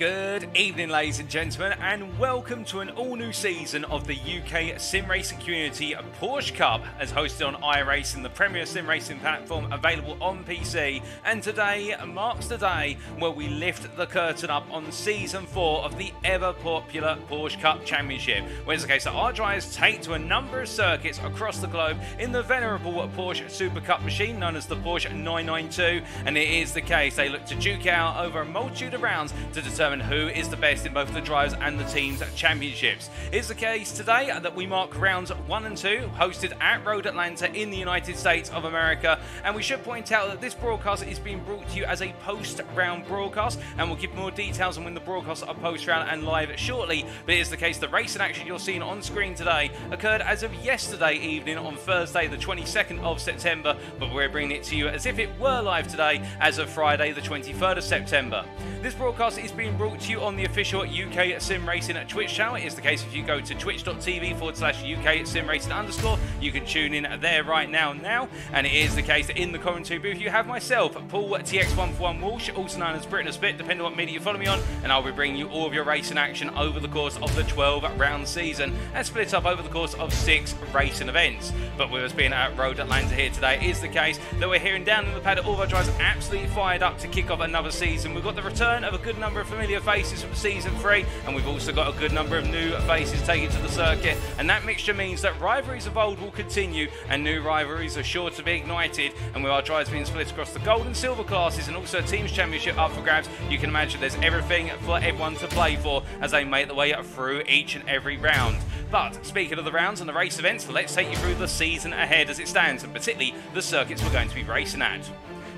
Good evening, ladies and gentlemen, and welcome to an all-new season of the UK Sim Racing Community Porsche Cup, as hosted on iRacing, the premier sim racing platform available on PC. And today marks the day where we lift the curtain up on Season 4 of the ever-popular Porsche Cup Championship, where it's the case that our drivers take to a number of circuits across the globe in the venerable Porsche Super Cup machine known as the Porsche 992, and it is the case they look to duke out over a multitude of rounds to determine who is the best in both the drivers and the teams championships. It's the case today that we mark rounds 1 and 2, hosted at Road Atlanta in the United States of America. And we should point out that this broadcast is being brought to you as a post-round broadcast, and we'll give more details on when the broadcasts are post-round and live shortly. But it is the case the racing action you're seeing on screen today occurred as of yesterday evening on Thursday the 22nd of September, but we're bringing it to you as if it were live today as of Friday the 23rd of September. This broadcast is being brought to you on the official UKSimRacing Twitch channel. It's the case if you go to twitch.tv/UKSimRacing_, you can tune in there right now. And it is the case that in the commentary booth you have myself, Paul TX141 Walsh, also known as Britain Spit, depending on what media you follow me on, and I'll be bringing you all of your racing action over the course of the 12-round season and split up over the course of 6 racing events. But with us being at Road Atlanta here today, is the case that we're hearing down in the paddock all of our drivers absolutely fired up to kick off another season. We've got the return of a good number of familiar faces from Season 3, and we've also got a good number of new faces taken to the circuit, and that mixture means that rivalries of old will continue and new rivalries are sure to be ignited. And with our drivers being split across the gold and silver classes and also a teams championship up for grabs, you can imagine there's everything for everyone to play for as they make their way through each and every round. But speaking of the rounds and the race events, let's take you through the season ahead as it stands, and particularly the circuits we're going to be racing at.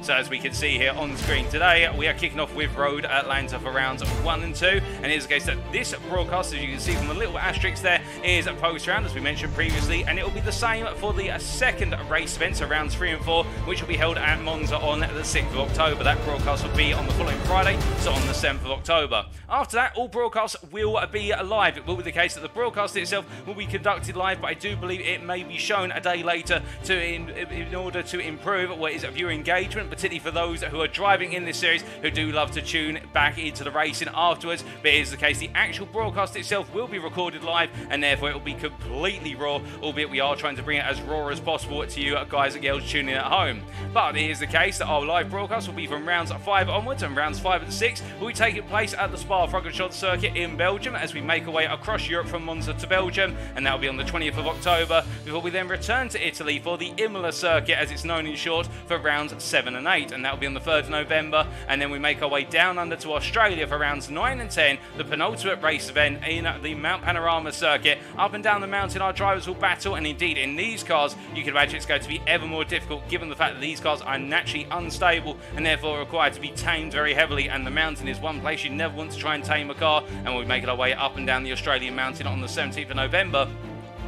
So as we can see here on screen today, we are kicking off with Road Atlanta for rounds 1 and 2. And it is the case that this broadcast, as you can see from the little asterisk there, is a post-round, as we mentioned previously. And it will be the same for the second race event, so rounds 3 and 4, which will be held at Monza on the 6th of October. That broadcast will be on the following Friday, so on the 7th of October. After that, all broadcasts will be live. It will be the case that the broadcast itself will be conducted live, but I do believe it may be shown a day later in order to improve what is viewer engagement, particularly for those who are driving in this series who do love to tune back into the racing afterwards. But it is the case the actual broadcast itself will be recorded live, and therefore it will be completely raw, albeit we are trying to bring it as raw as possible to you guys and girls tuning in at home. But it is the case that our live broadcast will be from rounds 5 onwards, and rounds 5 and 6 will be taking place at the Spa-Francorchamps circuit in Belgium as we make our way across Europe from Monza to Belgium, and that will be on the 20th of October, before we then return to Italy for the Imola circuit, as it's known in short, for rounds 7 and 8. And that will be on the 3rd of November, and then we make our way down under to Australia for rounds 9 and 10, the penultimate race event in the Mount Panorama circuit. Up and down the mountain our drivers will battle, and indeed in these cars you can imagine it's going to be ever more difficult, given the fact that these cars are naturally unstable and therefore required to be tamed very heavily, and the mountain is one place you never want to try and tame a car. And we'll be making our way up and down the Australian mountain on the 17th of November.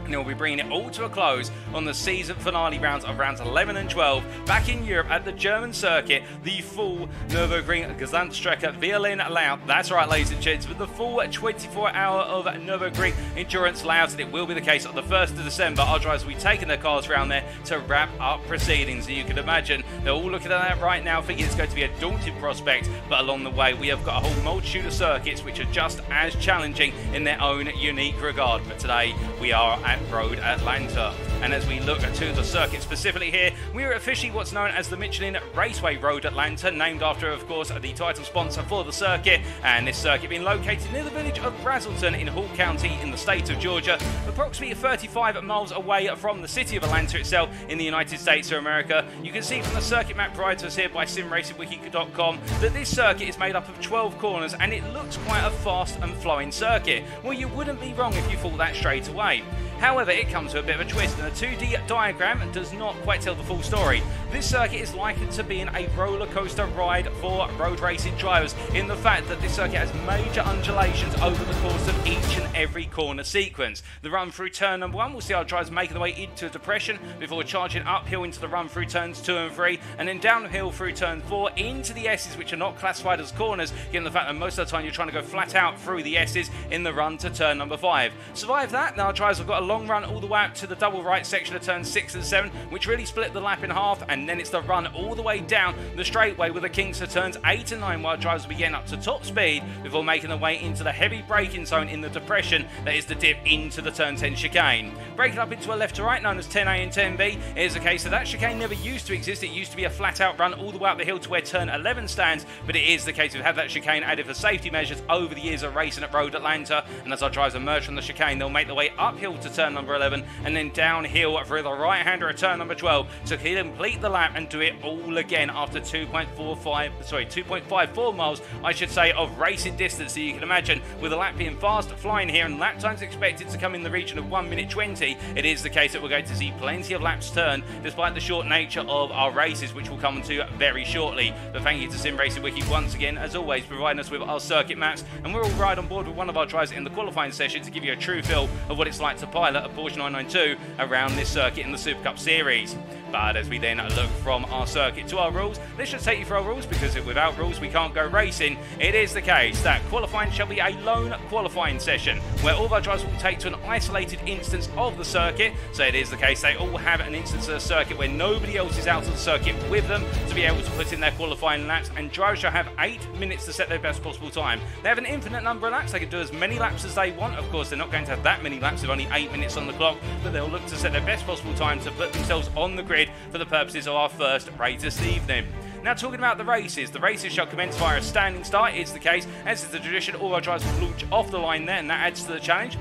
And we'll be bringing it all to a close on the season finale rounds of rounds 11 and 12 back in Europe at the German circuit, the full Nürburgring Gesamtstrecke Berlin layout. That's right, ladies and gents, with the full 24-hour of Nürburgring endurance layout. And it will be the case on the 1st of December. Our drivers will be taking their cars around there to wrap up proceedings. And you can imagine they're all looking at that right now, thinking it's going to be a daunting prospect. But along the way, we have got a whole multitude of circuits which are just as challenging in their own unique regard. But today, we are at Road Atlanta. And as we look to the circuit specifically here, we are officially what's known as the Michelin Raceway Road Atlanta, named after, of course, the title sponsor for the circuit. And this circuit being located near the village of Brazelton in Hall County in the state of Georgia, approximately 35 miles away from the city of Atlanta itself in the United States of America. You can see from the circuit map provided to us here by simracingwiki.com that this circuit is made up of 12 corners, and it looks quite a fast and flowing circuit. Well, you wouldn't be wrong if you thought that straight away. However, it comes with a bit of a twist, and a 2D diagram does not quite tell the full story. This circuit is likened to being a roller coaster ride for road racing drivers, in the fact that this circuit has major undulations over the course of each and every corner sequence. The run through turn number 1 will see our drivers making their way into a depression before charging uphill into the run through turns 2 and 3, and then downhill through turn 4 into the S's, which are not classified as corners, given the fact that most of the time you're trying to go flat out through the S's in the run to turn number 5. Survive that, now our drivers have got a long run all the way up to the double right section of turns 6 and 7, which really split the lap in half, and and then it's the run all the way down the straightaway with the kinks of turns 8 and 9, while drivers will be getting up to top speed before making their way into the heavy braking zone in the depression that is the dip into the turn 10 chicane. Breaking up into a left to right known as 10A and 10B, it is a case that that chicane never used to exist. It used to be a flat out run all the way up the hill to where turn 11 stands, but it is the case we've had that chicane added for safety measures over the years of racing at Road Atlanta, and as our drivers emerge from the chicane, they'll make their way uphill to turn number 11 and then downhill through the right hander at turn number 12 to complete the lap and do it all again after 2.54 miles, I should say, of racing distance. So you can imagine, with the lap being fast flying here and lap times expected to come in the region of 1 minute 20, it is the case that we're going to see plenty of laps turn despite the short nature of our races, which we'll come to very shortly. But thank you to SimRacing Wiki once again, as always, providing us with our circuit maps, and we're all right on board with one of our drivers in the qualifying session to give you a true feel of what it's like to pilot a Porsche 992 around this circuit in the Super Cup Series. But as we then look from our circuit to our rules, let's just take you through our rules, because without rules we can't go racing. It is the case that qualifying shall be a lone qualifying session where all of our drivers will take to an isolated instance of the circuit. So it is the case they all have an instance of the circuit where nobody else is out of the circuit with them to be able to put in their qualifying laps, and drivers shall have 8 minutes to set their best possible time. They have an infinite number of laps. They can do as many laps as they want. Of course, they're not going to have that many laps with only 8 minutes on the clock, but they'll look to set their best possible time to put themselves on the grid for the purposes of our first race this evening. Now, talking about the races shall commence via a standing start. It's the case, as is the tradition, all our drivers will launch off the line there, and that adds to the challenge.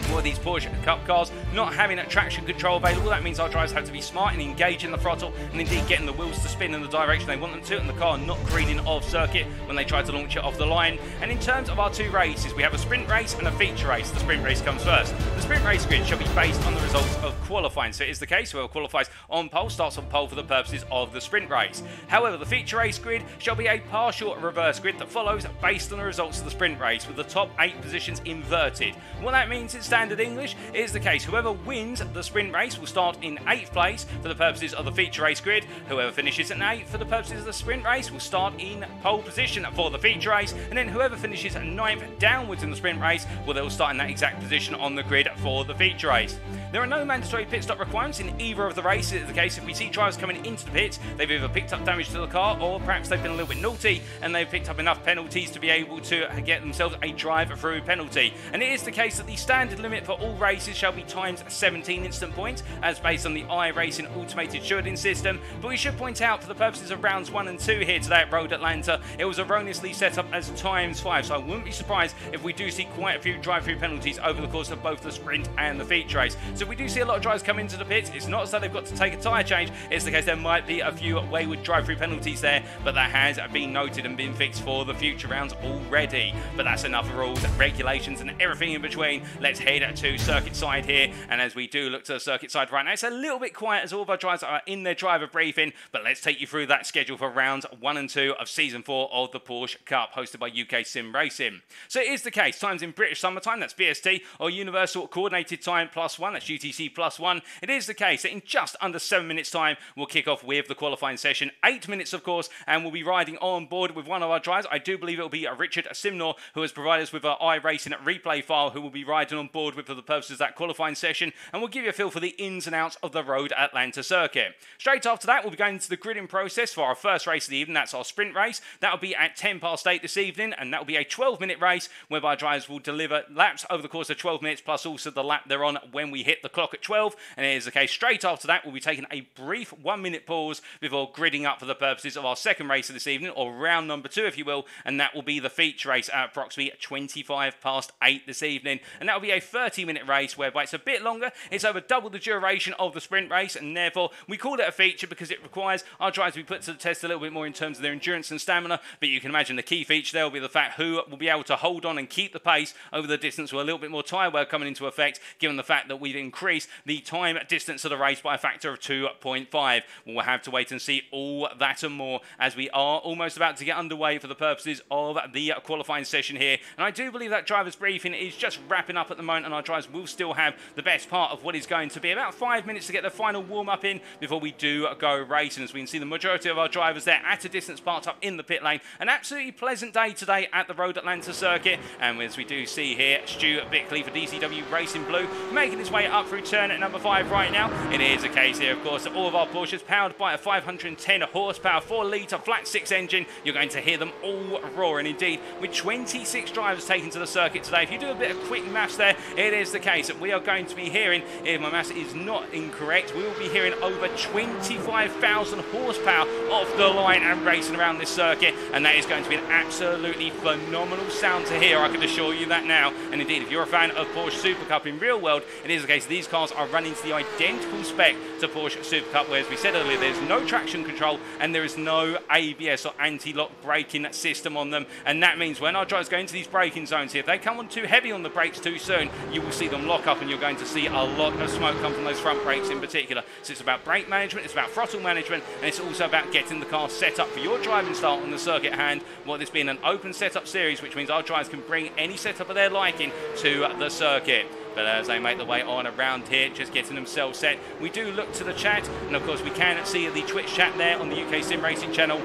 For these Porsche Cup cars not having that traction control available, that means our drivers have to be smart and engage in the throttle and indeed getting the wheels to spin in the direction they want them to, and the car not careening off circuit when they try to launch it off the line. And in terms of our two races, we have a sprint race and a feature race. The sprint race comes first. The sprint race grid shall be based on the results of qualifying, so it is the case whoever qualifies on pole starts on pole for the purposes of the sprint race. However, the feature race grid shall be a partial reverse grid that follows based on the results of the sprint race, with the top 8 positions inverted. What that means in standard English is the case whoever wins the sprint race will start in 8th place for the purposes of the feature race grid. Whoever finishes in 8th for the purposes of the sprint race will start in pole position for the feature race, and then whoever finishes 9th downwards in the sprint race, well, they'll start in that exact position on the grid for the feature race. There are no mandatory pit stop requirements in either of the races. It's the case if we see drivers coming into the pits, they've either picked up damage to the car or perhaps they've been a little bit naughty and they've picked up enough penalties to be able to get themselves a drive-through penalty. And it is the case that the standard limit for all races shall be times 17 instant points, as based on the iRacing automated shielding system. But we should point out, for the purposes of rounds 1 and 2 here today at Road Atlanta, it was erroneously set up as times 5, so I wouldn't be surprised if we do see quite a few drive-through penalties over the course of both the sprint and the feature race. So if we do see a lot of drivers come into the pits, it's not as though they've got to take a tyre change. It's the case there might be a few wayward drive-through penalties there, but that has been noted and been fixed for the future rounds already. But that's enough rules, regulations and everything in between. Let's head to circuit side here, and as we do look to the circuit side right now, it's a little bit quiet as all of our drivers are in their driver briefing, but let's take you through that schedule for rounds 1 and 2 of season 4 of the Porsche Cup, hosted by UKSimRacing. So it is the case, times in British summertime, that's BST, or Universal Coordinated Time +1, that's UTC +1. It is the case that in just under 7 minutes time, we'll kick off with the qualifying session, 8 minutes of course, and we'll be riding on board with one of our drivers. I do believe it will be Richard Simnor, who has provided us with our iRacing replay file, who will be riding on board with for the purposes of that qualifying session, and we'll give you a feel for the ins and outs of the Road Atlanta circuit. Straight after that, we'll be going into the gridding process for our first race of the evening. That's our sprint race. That'll be at 8:10 this evening, and that'll be a 12-minute race whereby drivers will deliver laps over the course of 12 minutes, plus also the lap they're on when we hit the clock at 12. And it is the case, straight after that, we'll be taking a brief 1-minute pause before gridding up for the purposes of our second race of this evening, or round number 2, if you will, and that will be the feature race at approximately 8:25 this evening. And that'll be a 30-minute race whereby it's a bit longer. It's over double the duration of the sprint race, and therefore we call it a feature because it requires our drivers to be put to the test a little bit more in terms of their endurance and stamina. But you can imagine the key feature there will be the fact who will be able to hold on and keep the pace over the distance with a little bit more tyre wear coming into effect, given the fact that we've increased the time distance of the race by a factor of 2.5. We'll have to wait and see all that and more as we are almost about to get underway for the purposes of the qualifying session here. And I do believe that driver's briefing is just wrapping up at the moment, and our drivers will still have the best part of what is going to be about 5 minutes to get the final warm-up in before we do go racing. As we can see, the majority of our drivers there at a distance parked up in the pit lane. An absolutely pleasant day today at the Road Atlanta circuit, and as we do see here, Stu Bickley for DCW Racing Blue making his way up through turn at number 5 right now. It is a case here, of course, that all of our Porsches powered by a 510 horsepower 4-litre flat 6 engine. You're going to hear them all roar, and indeed with 26 drivers taken to the circuit today, if you do a bit of quick maths there, it is the case that we are going to be hearing, if my maths is not incorrect, we will be hearing over 25,000 horsepower off the line and racing around this circuit, and that is going to be an absolutely phenomenal sound to hear, I can assure you that now. And indeed, if you're a fan of Porsche Super Cup in real world, it is the case these cars are running to the identical spec to Porsche Super Cup, where, as we said earlier, there's no traction control and there is no ABS or anti-lock braking system on them, and that means when our drivers go into these braking zones here, if they come on too heavy on the brakes too soon, you will see them lock up and you're going to see a lot of smoke come from those front brakes in particular. So it's about brake management, it's about throttle management, and it's also about getting the car set up for your driving style on the circuit at hand. Well, this being an open setup series, which means our drivers can bring any setup of their liking to the circuit. But as they make their way on around here, just getting themselves set, we do look to the chat, and of course we can see the Twitch chat there on the UKSimRacing channel.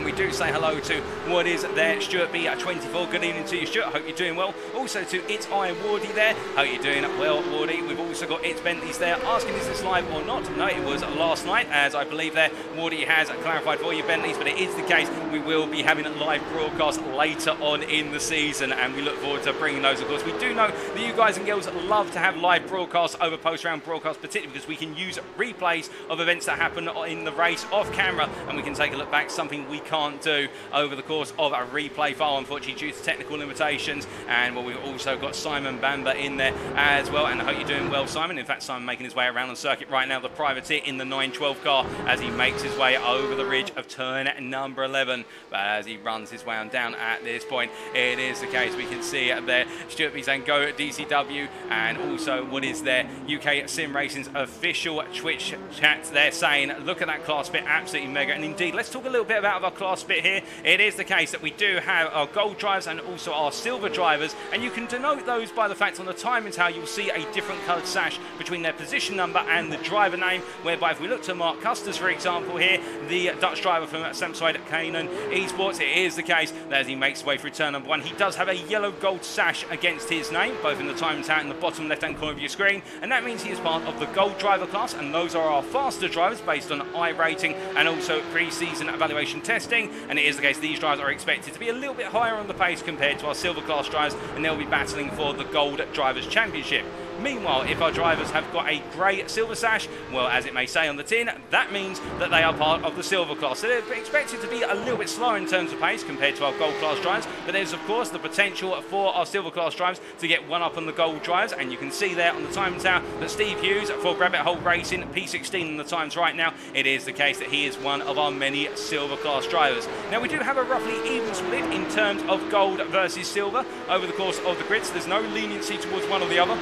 We do say hello to what is there, Stuart B24. Good evening to you, Stuart. I hope you're doing well. Also to It's I Wardy there. Hope you're doing well, Wardy. We've also got It's Bentley's there asking, is this live or not? No, it was last night, as I believe there Wardy has clarified for you, Bentley's, but it is the case. We will be having a live broadcast later on in the season, and we look forward to bringing those, of course. We do know that you guys and girls love to have live broadcasts over post-round broadcasts, particularly because we can use replays of events that happen in the race off camera, and we can take a look back, something we can't do over the course of a replay file, unfortunately, due to technical limitations. And well, we've also got Simon Bamber in there as well, and I hope you're doing well, Simon. In fact, Simon making his way around the circuit right now, the privateer in the 912 car, as he makes his way over the ridge of turn number 11. But as he runs his way on down at this point, it is the case we can see there Stuart B saying go DCW, and also what is there UKSimRacing's official Twitch chat there saying look at that class bit, absolutely mega. And indeed, let's talk a little bit about our class bit here. It is the case that we do have our gold drivers and also our silver drivers, and you can denote those by the fact on the timing tower you'll see a different coloured sash between their position number and the driver name, whereby if we look to Mark Custers, for example here, the Dutch driver from Samside Canaan Esports, it is the case that as he makes his way through turn number 1, he does have a yellow gold sash against his name, both in the timing tower in the bottom left hand corner of your screen, and that means he is part of the gold driver class, and those are our faster drivers based on I rating and also pre-season evaluation testing. And it is the case these drivers are expected to be a little bit higher on the pace compared to our silver class drivers, and they'll be battling for the Gold Drivers' Championship. Meanwhile, if our drivers have got a grey silver sash, well, as it may say on the tin, that means that they are part of the silver class. So they're expected to be a little bit slower in terms of pace compared to our gold class drivers, but there's of course the potential for our silver class drivers to get one up on the gold drivers, and you can see there on the time tower that Steve Hughes for Rabbit Hole Racing, P16 in the times right now, it is the case that he is one of our many silver class drivers. Now we do have a roughly even split in terms of gold versus silver over the course of the grid, so there's no leniency towards one or the other.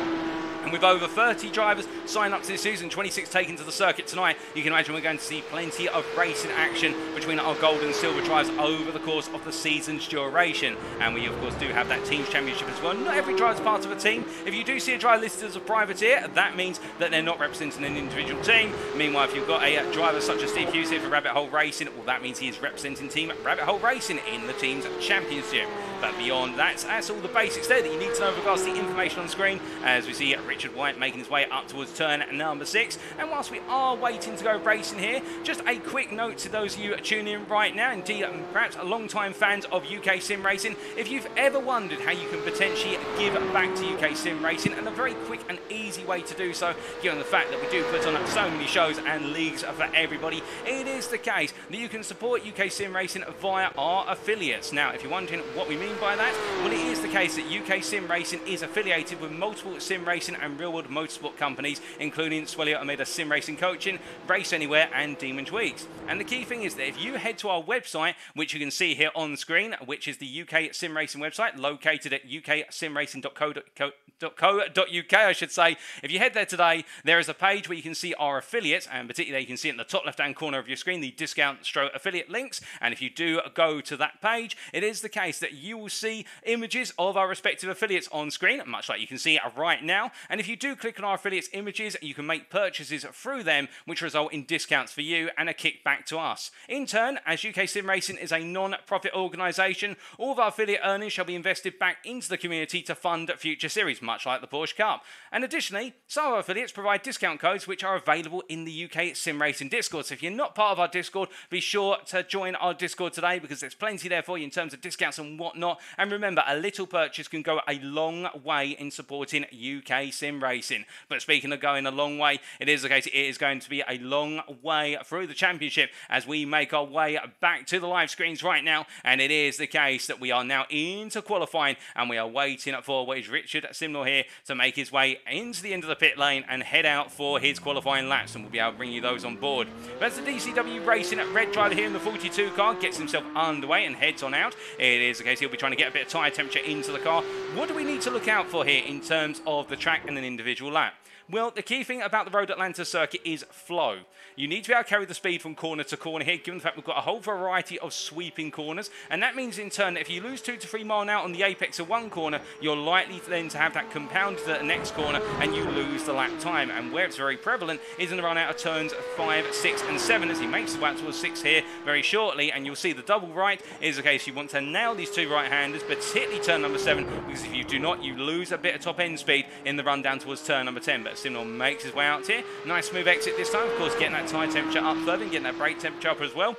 And with over 30 drivers signed up to this season, 26 taken to the circuit tonight, you can imagine we're going to see plenty of racing action between our gold and silver drivers over the course of the season's duration. And we, of course, do have that team's championship as well. Not every driver is part of a team. If you do see a driver listed as a privateer, that means that they're not representing an individual team. Meanwhile, if you've got a driver such as Steve Hughes here for Rabbit Hole Racing, well, that means he is representing Team Rabbit Hole Racing in the team's championship. But beyond that, that's all the basics there that you need to know with regards to the information on screen, as we see Richard White making his way up towards turn number 6. And whilst we are waiting to go racing here, just a quick note to those of you tuning in right now, indeed perhaps long-time fans of UKSimRacing, if you've ever wondered how you can potentially give back to UKSimRacing, and a very quick and easy way to do so, given the fact that we do put on so many shows and leagues for everybody, it is the case that you can support UKSimRacing via our affiliates. Now, if you're wondering what we mean by that, well, it is the case that UKSimRacing is affiliated with multiple sim racing and real-world motorsport companies, including Swellia Omega Sim Racing Coaching, Race Anywhere, and Demon Tweaks. And the key thing is that if you head to our website, which you can see here on screen, which is the UKSimRacing website, located at uksimracing.co.uk, I should say. If you head there today, there is a page where you can see our affiliates, and particularly you can see in the top left-hand corner of your screen the discount stroke affiliate links. And if you do go to that page, it is the case that you will see images of our respective affiliates on screen, much like you can see right now. And if you do click on our affiliates images, you can make purchases through them, which result in discounts for you and a kickback to us. In turn, as UKSimRacing is a non-profit organisation, all of our affiliate earnings shall be invested back into the community to fund future series, much like the Porsche Cup. And additionally, some of our affiliates provide discount codes which are available in the UKSimRacing Discord. So if you're not part of our Discord, be sure to join our Discord today, because there's plenty there for you in terms of discounts and whatnot. And remember, a little purchase can go a long way in supporting UKSimRacing. But speaking of going a long way, it is the case, it is going to be a long way through the championship as we make our way back to the live screens right now. And it is the case that we are now into qualifying, and we are waiting for what is Richard Simnor here to make his way into the end of the pit lane and head out for his qualifying laps, and we'll be able to bring you those on board. But as the DCW Racing red driver here in the 42 car gets himself underway and heads on out, it is the case he'll be trying to get a bit of tyre temperature into the car. What do we need to look out for here in terms of the track and an individual lap? Well, the key thing about the Road Atlanta circuit is flow. You need to be able to carry the speed from corner to corner here, given the fact we've got a whole variety of sweeping corners. And that means, in turn, that if you lose 2 to 3 miles an hour on the apex of one corner, you're likely then to have that compounded at the next corner, and you lose the lap time. And where it's very prevalent is in the run out of turns 5, 6, and 7, as he makes his way out towards 6 here very shortly. And you'll see the double right is the case. You want to nail these 2 right-handers, particularly turn number 7, because if you do not, you lose a bit of top-end speed in the run down towards turn number 10. But Simnor makes his way out here. Nice smooth exit this time, of course, getting that tyre temperature up further and getting that brake temperature up as well.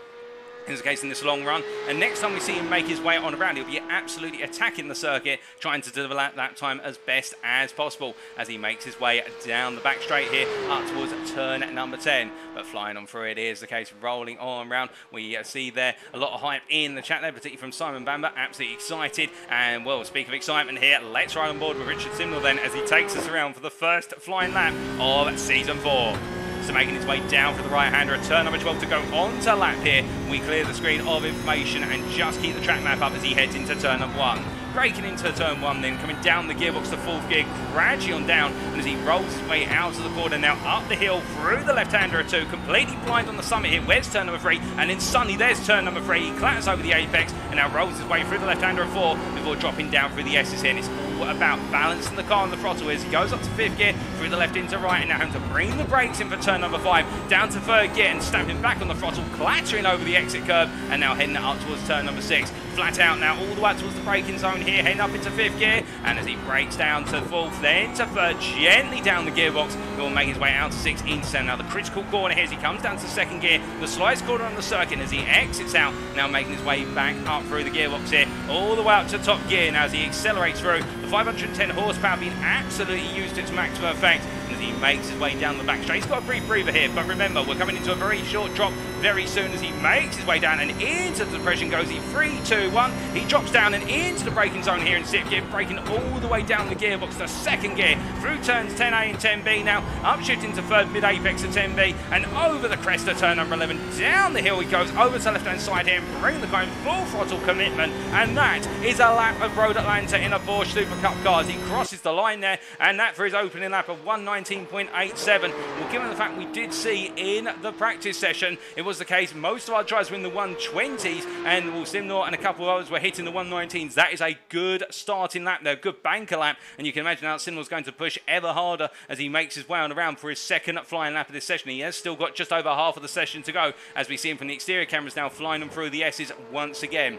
Is the case in this long run, and next time we see him make his way on around, he'll be absolutely attacking the circuit, trying to deliver that time as best as possible as he makes his way down the back straight here up towards turn number 10. But flying on through, it is the case, rolling on around. We see there a lot of hype in the chat there, particularly from Simon Bamber, absolutely excited. And well, speak of excitement here, let's ride on board with Richard Simnor then as he takes us around for the first flying lap of season 4. So making his way down for the right-hander at turn number 12 to go on to lap here. We clear the screen of information and just keep the track map up as he heads into turn number 1. Braking into turn 1 then, coming down the gearbox to 4th gear, gradually on down, and as he rolls his way out of the corner now up the hill through the left-hander at 2, completely blind on the summit here. Where's turn number 3? And then suddenly there's turn number 3. He clatters over the apex and now rolls his way through the left-hander at 4 before dropping down through the S's here. And it's all about balancing the car on the throttle as he goes up to 5th gear, through the left into right, and now having to bring the brakes in for turn number 5, down to 3rd gear and stamping back on the throttle, clattering over the exit curb, and now heading up towards turn number 6. Flat out now, all the way up towards the braking zone here, heading up into 5th gear, and as he brakes down to 4th, then to 3rd, gently down the gearbox, he will make his way out to 6 into 7. Now the critical corner here as he comes down to 2nd gear, the slightest corner on the circuit, and as he exits out, now making his way back up through the gearbox here, all the way up to top gear. Now as he accelerates through, the 510 horsepower being absolutely used to its maximum effect, and as he makes his way down the back straight. He's got a brief breather here, but remember, we're coming into a very short drop very soon as he makes his way down, and into the depression goes he. 3, 2, 1. He drops down and into the braking zone here in 6th gear, braking all the way down the gearbox to 2nd gear, through turns 10A and 10B now, upshifting to 3rd mid-apex at 10B, and over the crest of turn number 11, down the hill he goes, over to the left-hand side here, and bring the car in full throttle commitment, and that is a lap of Road Atlanta in a Porsche Super Cup car as he crosses the line there, and that for his opening lap of 1:19.87. Well, given the fact we did see in the practice session, it was the case most of our drives were in the 1:20s, and well, Simnor and a couple of others were hitting the 1:19s. That is a good starting lap there, good banker lap, and you can imagine how Simnor's going to push ever harder as he makes his way on around for his 2nd flying lap of this session. He has still got just over half of the session to go, as we see him from the exterior cameras now flying them through the S's once again.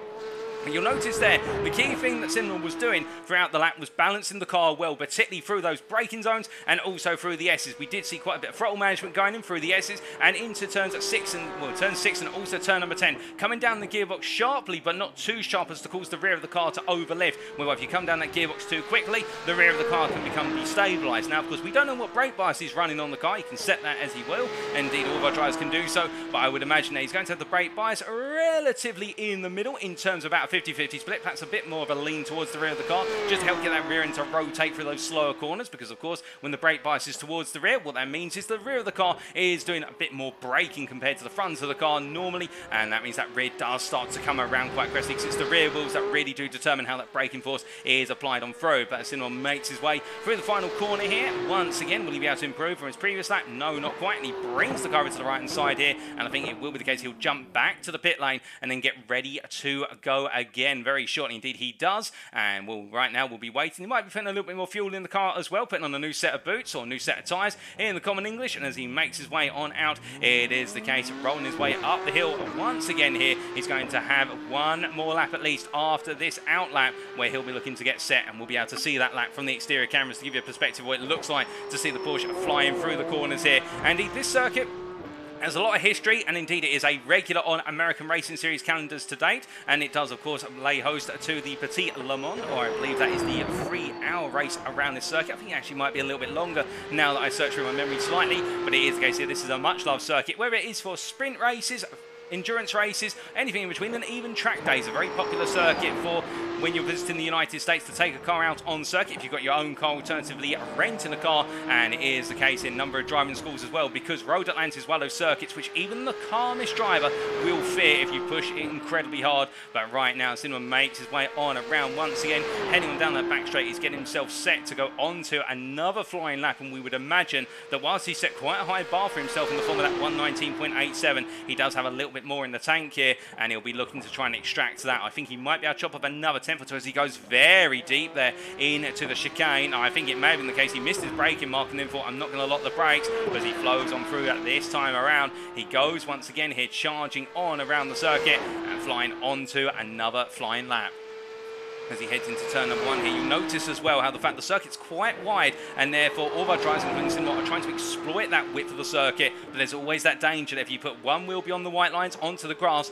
And you'll notice there, the key thing that Simnor was doing throughout the lap was balancing the car well, particularly through those braking zones and also through the S's. We did see quite a bit of throttle management going in through the S's and into turns at 6 and, well, turn 6 and also turn number 10. Coming down the gearbox sharply, but not too sharp as to cause the rear of the car to overlift. Well, if you come down that gearbox too quickly, the rear of the car can become destabilised. Now, of course, we don't know what brake bias he's running on the car. He can set that as he will. Indeed, all of our drivers can do so, but I would imagine that he's going to have the brake bias relatively in the middle in terms of about a 50-50 split. That's a bit more of a lean towards the rear of the car, just to help get that rear end to rotate through those slower corners, because of course when the brake bias is towards the rear, what that means is the rear of the car is doing a bit more braking compared to the front of the car normally, and that means that rear does start to come around quite aggressively, because it's the rear wheels that really do determine how that braking force is applied on through. But as Simnor makes his way through the final corner here, once again, will he be able to improve from his previous lap? No, not quite, and he brings the car to the right hand side here, and I think it will be the case he'll jump back to the pit lane and then get ready to go again very shortly. Indeed, he does. And right now we'll be waiting. He might be putting a little bit more fuel in the car as well, putting on a new set of boots or a new set of tyres in the common English. And as he makes his way on out, it is the case of rolling his way up the hill once again here. He's going to have one more lap at least after this out lap, where he'll be looking to get set, and we'll be able to see that lap from the exterior cameras to give you a perspective of what it looks like to see the Porsche flying through the corners here. And this circuit has a lot of history, and indeed it is a regular on American Racing Series calendars to date, and it does of course lay host to the Petit Le Mans, or I believe that is the 3-hour race around this circuit. I think it actually might be a little bit longer now that I search through my memory slightly, but it is the case here. This is a much loved circuit, where it is for sprint races, endurance races, anything in between, and even track days. A very popular circuit for when you're visiting the United States to take a car out on circuit. If you've got your own car, alternatively renting a car, and it is the case in a number of driving schools as well, because Road Atlanta is one of those circuits which even the calmest driver will fear if you push it incredibly hard. But right now, Cinnamon makes his way on around once again, heading on down that back straight. He's getting himself set to go on to another flying lap, and we would imagine that whilst he set quite a high bar for himself in the form of that 119.87, he does have a little bit more in the tank here, and he'll be looking to try and extract that. I think he might be able to chop up another 10 or 2 as he goes very deep there into the chicane. I think it may have been the case he missed his braking mark and then thought, I'm not going to lock the brakes, but as he flows on through at this time around, he goes once again here, charging on around the circuit and flying onto another flying lap. As he heads into turn number 1 here, you notice as well how the fact the circuit's quite wide, and therefore all of our drivers, including Cinnamon, are trying to exploit that width of the circuit, but there's always that danger that if you put one wheel beyond the white lines onto the grass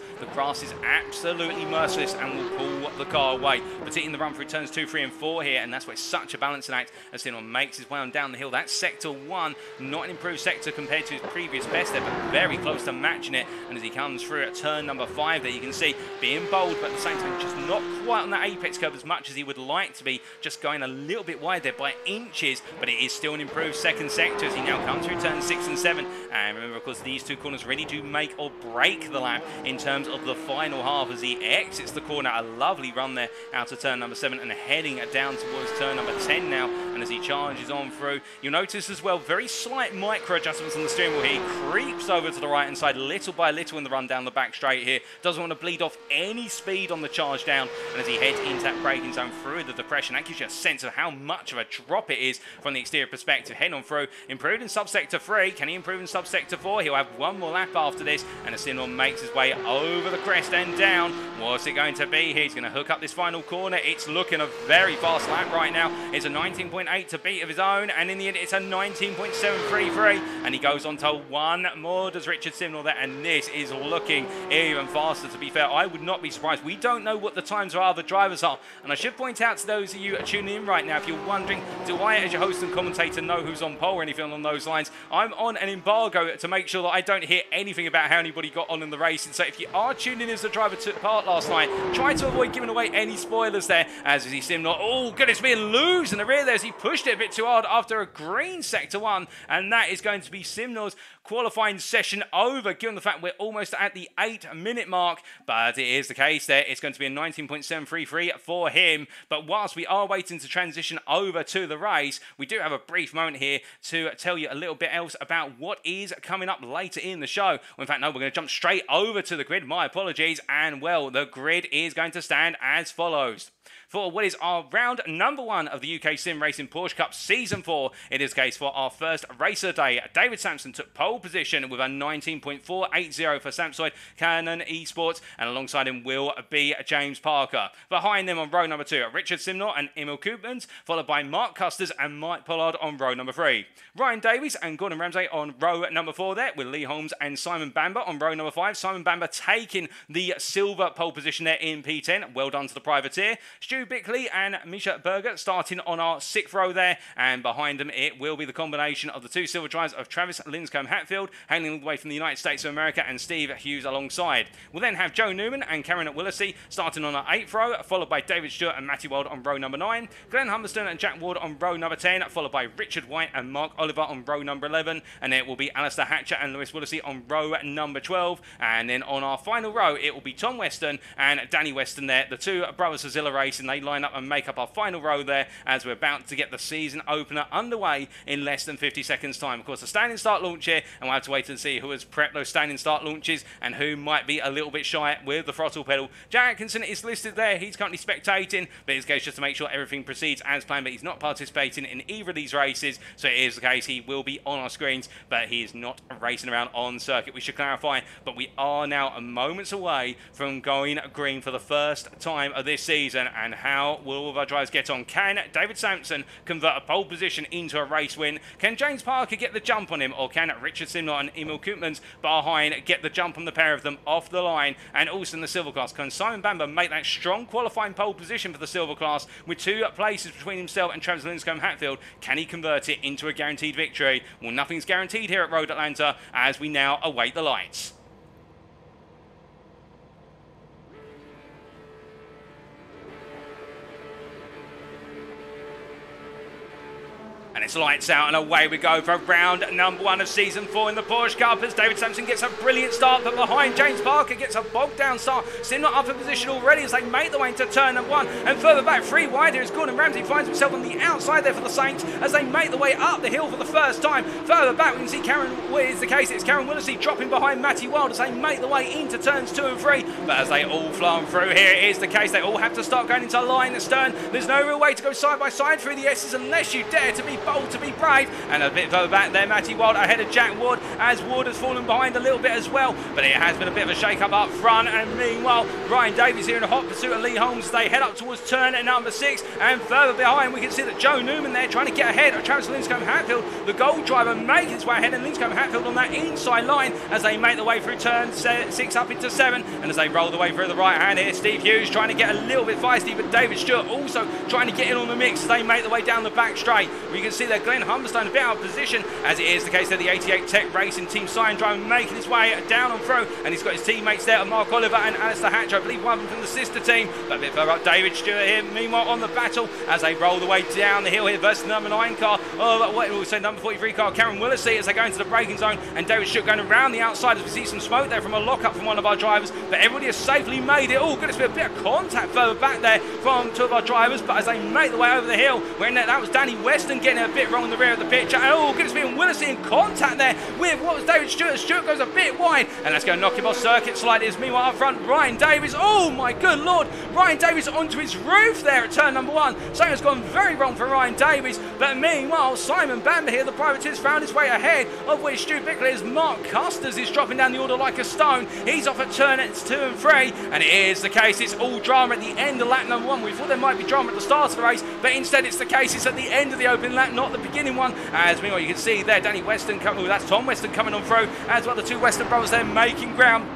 is absolutely merciless and will pull the car away. Particularly in the run through turns 2, 3 and 4 here, and that's why it's such a balancing act as Cinnamon makes his way on down the hill. That's sector 1, not an improved sector compared to his previous best there, but very close to matching it. And as he comes through at turn number 5 there, you can see being bold, but at the same time just not quite on that apex curve as much as he would like to be, just going a little bit wide there by inches, but it is still an improved second sector as he now comes through turns 6 and 7. And remember, of course, these two corners really do make or break the lap in terms of the final half as he exits the corner. A lovely run there out of turn number 7 and heading down towards turn number 10 now. And as he charges on through, you'll notice as well very slight micro adjustments on the steering wheel here. He creeps over to the right hand side little by little in the run down the back straight here. Doesn't want to bleed off any speed on the charge down, and as he heads into that braking zone through the depression, that gives you a sense of how much of a drop it is from the exterior perspective. Head on through, improved in subsector 3. Can he improve in subsector 4? He'll have one more lap after this, and as Cinnamon makes his way over the crest and down, what's it going to be here? He's going to hook up this final corner. It's looking a very fast lap right now. It's a 19.8 to beat of his own, and in the end it's a 19.733, and he goes on to one more, does Richard Simnell there, and this is looking even faster. To be fair, I would not be surprised. We don't know what the times of other drivers are, and I should point out to those of you tuning in right now, if you're wondering, do I as your host and commentator know who's on pole or anything along those lines, I'm on an embargo to make sure that I don't hear anything about how anybody got on in the race. And so if you are tuning in as the driver took part last night, try to avoid giving away any spoilers there, as he Simnell, oh goodness me, and lose in the rear there as he pushed it a bit too hard after a green sector 1, and that is going to be Simnell's qualifying session over, given the fact we're almost at the 8-minute mark. But it is the case there, it's going to be a 19.733 for him. But whilst we are waiting to transition over to the race, we do have a brief moment here to tell you a little bit else about what is coming up later in the show. Well, in fact, no, we're going to jump straight over to the grid. My apologies. And well, the grid is going to stand as follows. For what is our round number 1 of the UKSimRacing Porsche Cup Season 4, it is the case for our first race of the day. David Sampson took pole position with a 19.480 for Samsoid Canon Esports, and alongside him will be James Parker. Behind them on row number 2, Richard Simnell and Emil Koopmans, followed by Mark Custers and Mike Pollard on row number 3. Ryan Davies and Gordon Ramsay on row number 4 there, with Lee Holmes and Simon Bamber on row number 5. Simon Bamber taking the silver pole position there in P10. Well done to the privateer. Stu Bickley and Misha Berger starting on our 6th row there, and behind them it will be the combination of the 2 silver drivers of Travis Linscombe-Hatfield, hailing all the way from the United States of America, and Steve Hughes alongside. We'll then have Joe Newman and Karen Willesee starting on our 8th row, followed by David Stewart and Matty Wild on row number 9, Glenn Humberston and Jack Ward on row number 10, followed by Richard White and Mark Oliver on row number 11, and it will be Aleister Hatcher and Lewis Willesee on row number 12, and then on our final row it will be Tom Weston and Danny Weston there, the 2 brothers of Zilla Racing. and they line up and make up our final row there as we're about to get the season opener underway in less than 50 seconds time. Of course, a standing start launch here, and we'll have to wait and see who has prepped those standing start launches and who might be a little bit shy with the throttle pedal. Jack Atkinson is listed there. He's currently spectating, but his goes just to make sure everything proceeds as planned, but he's not participating in either of these races, so it is the case he will be on our screens, but he is not racing around on circuit. We should clarify, but we are now moments away from going green for the first time of this season, and how will all of our drivers get on? Can David Sampson convert a pole position into a race win? Can James Parker get the jump on him, or can Richard Simnott and Emil Koopmans behind get the jump on the pair of them off the line? And also in the silver class, can Simon Bamber make that strong qualifying pole position for the silver class with 2 places between himself and Travis Linscombe-Hatfield? Can he convert it into a guaranteed victory? Well, nothing's guaranteed here at Road Atlanta as we now await the lights. And it's lights out and away we go for round number 1 of season 4 in the Porsche Cup as David Sampson gets a brilliant start, but behind James Parker gets a bogged down start. Simnott up in position already as they make the way into turn number 1, and further back 3 wide here as Gordon Ramsay finds himself on the outside there for the Saints as they make the way up the hill for the first time. Further back we can see it's Karen Willesee dropping behind Matty Wild as they make the way into turns 2 and 3, but as they all flow through here, it is the case they all have to start going into line astern. There's no real way to go side by side through the S's unless you dare to be bold, to be brave. And a bit further back there, Matty Wild ahead of Jack Wood as Wood has fallen behind a little bit as well, but it has been a bit of a shake-up up front. And meanwhile, Ryan Davies here in a hot pursuit of Lee Holmes as they head up towards turn number 6, and further behind we can see that Joe Newman there trying to get ahead of Travis Linscombe-Hatfield. The Gold driver making his way ahead, and Linscombe-Hatfield on that inside line as they make the way through turn 6 up into 7, and as they roll the way through the right hand here, Steve Hughes trying to get a little bit feisty, but David Stewart also trying to get in on the mix as they make the way down the back straight. We can see that Glenn Humberstone a bit out of position, as it is the case that the 88 Tech Racing Team Cyan driver making his way down and through, and he's got his teammates there, Mark Oliver and Aleister Hatcher, I believe one of them from the sister team, but a bit further up David Stewart here, meanwhile on the battle as they roll the way down the hill here versus number 9 car, also number 43 car, Karen Willesee, as they go into the braking zone, and David Stewart going around the outside as we see some smoke there from a lock-up from one of our drivers, but everybody has safely made it. Oh goodness, a bit of contact further back there from 2 of our drivers, but as they make the way over the hill, that was Danny Weston getting a bit wrong in the rear of the pitch, and oh goodness me, and Willesee in contact there with what was David Stewart. Stewart goes a bit wide, and that's going to knock him off circuit slightly as meanwhile up front, Ryan Davies, oh my good lord, Ryan Davies onto his roof there at turn number 1. Something has gone very wrong for Ryan Davies, but meanwhile Simon Bamber here, the privateers, found his way ahead of where Stu Bickley's Mark Custers is dropping down the order like a stone. He's off at turn 2 and 3, and it is the case it's all drama at the end of lap number 1. We thought there might be drama at the start of the race, but instead it's the case it's at the end of the opening lap, not the beginning one, as meanwhile you can see there Danny Weston coming, that's Tom Weston coming on through, as well the 2 Weston brothers there making ground,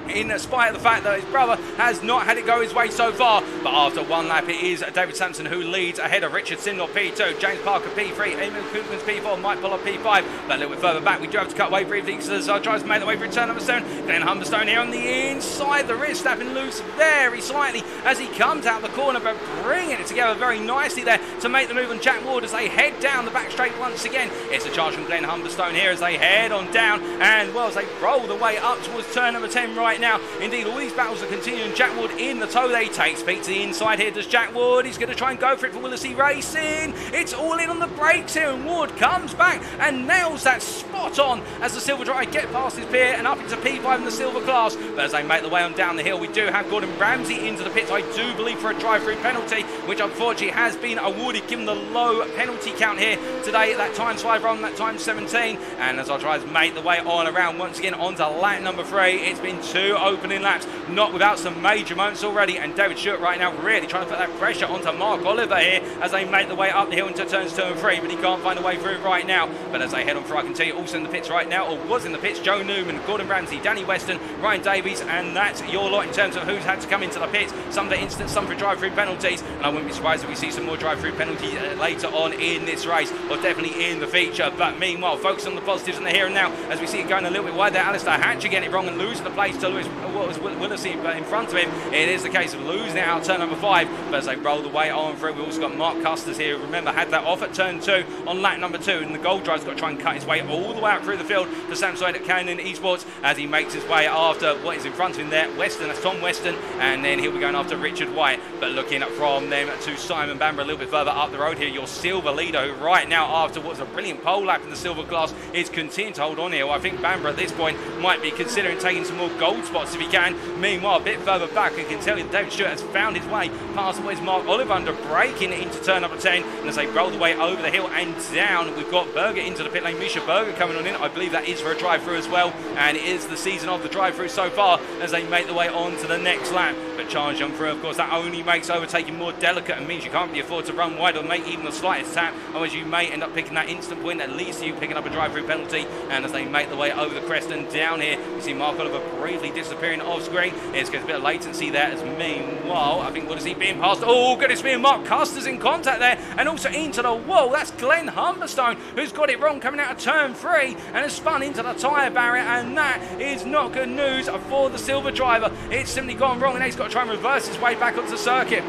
in spite of the fact that his brother has not had it go his way so far. But after 1 lap it is David Sampson who leads ahead of Richard Simnott P2, James Parker P3, Emil Koopmans P4, Mike Pollard P5. But a little bit further back we do have to cut away briefly because our drivers made the way through turn number 7. Glenn Humberstone here on the inside, the rear snapping loose very slightly as he comes out the corner, but bringing it together very nicely there to make the move on Jack Ward as they head down the back straight once again. It's a charge from Glenn Humberstone here as they head on down, and well, as they roll the way up towards turn number 10 right now. Indeed, all these battles are continuing. Jack Wood in the tow. They take speed to the inside here. Does Jack Wood? He's going to try and go for it for Willesee Racing. It's all in on the brakes here, and Wood comes back and nails that spot on as the silver driver get past his peer and up into P5 in the silver class. But as they make the way on down the hill, we do have Gordon Ramsay into the pits, I do believe, for a drive-through penalty, which unfortunately has been awarded given the low penalty count here today at that time slide run, that time 17. And as our drivers make the way on around once again onto lap number 3, it's been 2 opening laps, not without some major moments already, and David Stewart right now really trying to put that pressure onto Mark Oliver here as they make the way up the hill into turns 2 and 3, but he can't find a way through right now. But as they head on through, I can tell you also in the pits right now, or was in the pits, Joe Newman, Gordon Ramsay, Danny Weston, Ryan Davies, and that's your lot in terms of who's had to come into the pits, some for instance, some for drive-through penalties, and I wouldn't be surprised if we see some more drive-through penalties later on in this race, or definitely in the feature. But meanwhile, focus on the positives in the here and now as we see it going a little bit wide there. Aleister Hatcher getting it wrong and losing the place to what was Willesee in front of him. It is the case of losing it out turn number 5, but as they roll the way on through, we've also got Mark Custers here. Remember, had that off at turn 2 on lap number 2, and the gold drive's got to try and cut his way all the way out through the field for Sam Side at Cannon Esports as he makes his way after what is in front of him there, Weston. That's Tom Weston, and then he'll be going after Richard White. But looking from them to Simon Bamber a little bit further up the road here, your silver leader, who right now, after what was a brilliant pole lap in the silver class, is continuing to hold on here. Well, I think Bamber at this point might be considering taking some more gold spots if he can. Meanwhile, a bit further back, I can tell you David Stewart has found his way past what is Mark Oliver under braking into turn number 10, and as they roll the way over the hill and down, we've got Berger into the pit lane. Misha Berger coming on in. I believe that is for a drive-through as well, and it is the season of the drive-through so far as they make the way on to the next lap. But charge on through, of course, that only makes overtaking more delicate and means you can't really afford to run wide or make even the slightest tap, otherwise you may end up picking that instant point, at least you picking up a drive-through penalty. And as they make the way over the crest and down here, you see Mark Oliver briefly disappearing off screen. It's got a bit of latency there, as meanwhile, I think, what is he being passed? Oh, goodness me, and Mark Custer's in contact there, and also into the wall. That's Glenn Humberstone, who's got it wrong coming out of turn 3 and has spun into the tyre barrier, and that is not good news for the silver driver. It's simply gone wrong, and he's got to try and reverse his way back onto the circuit.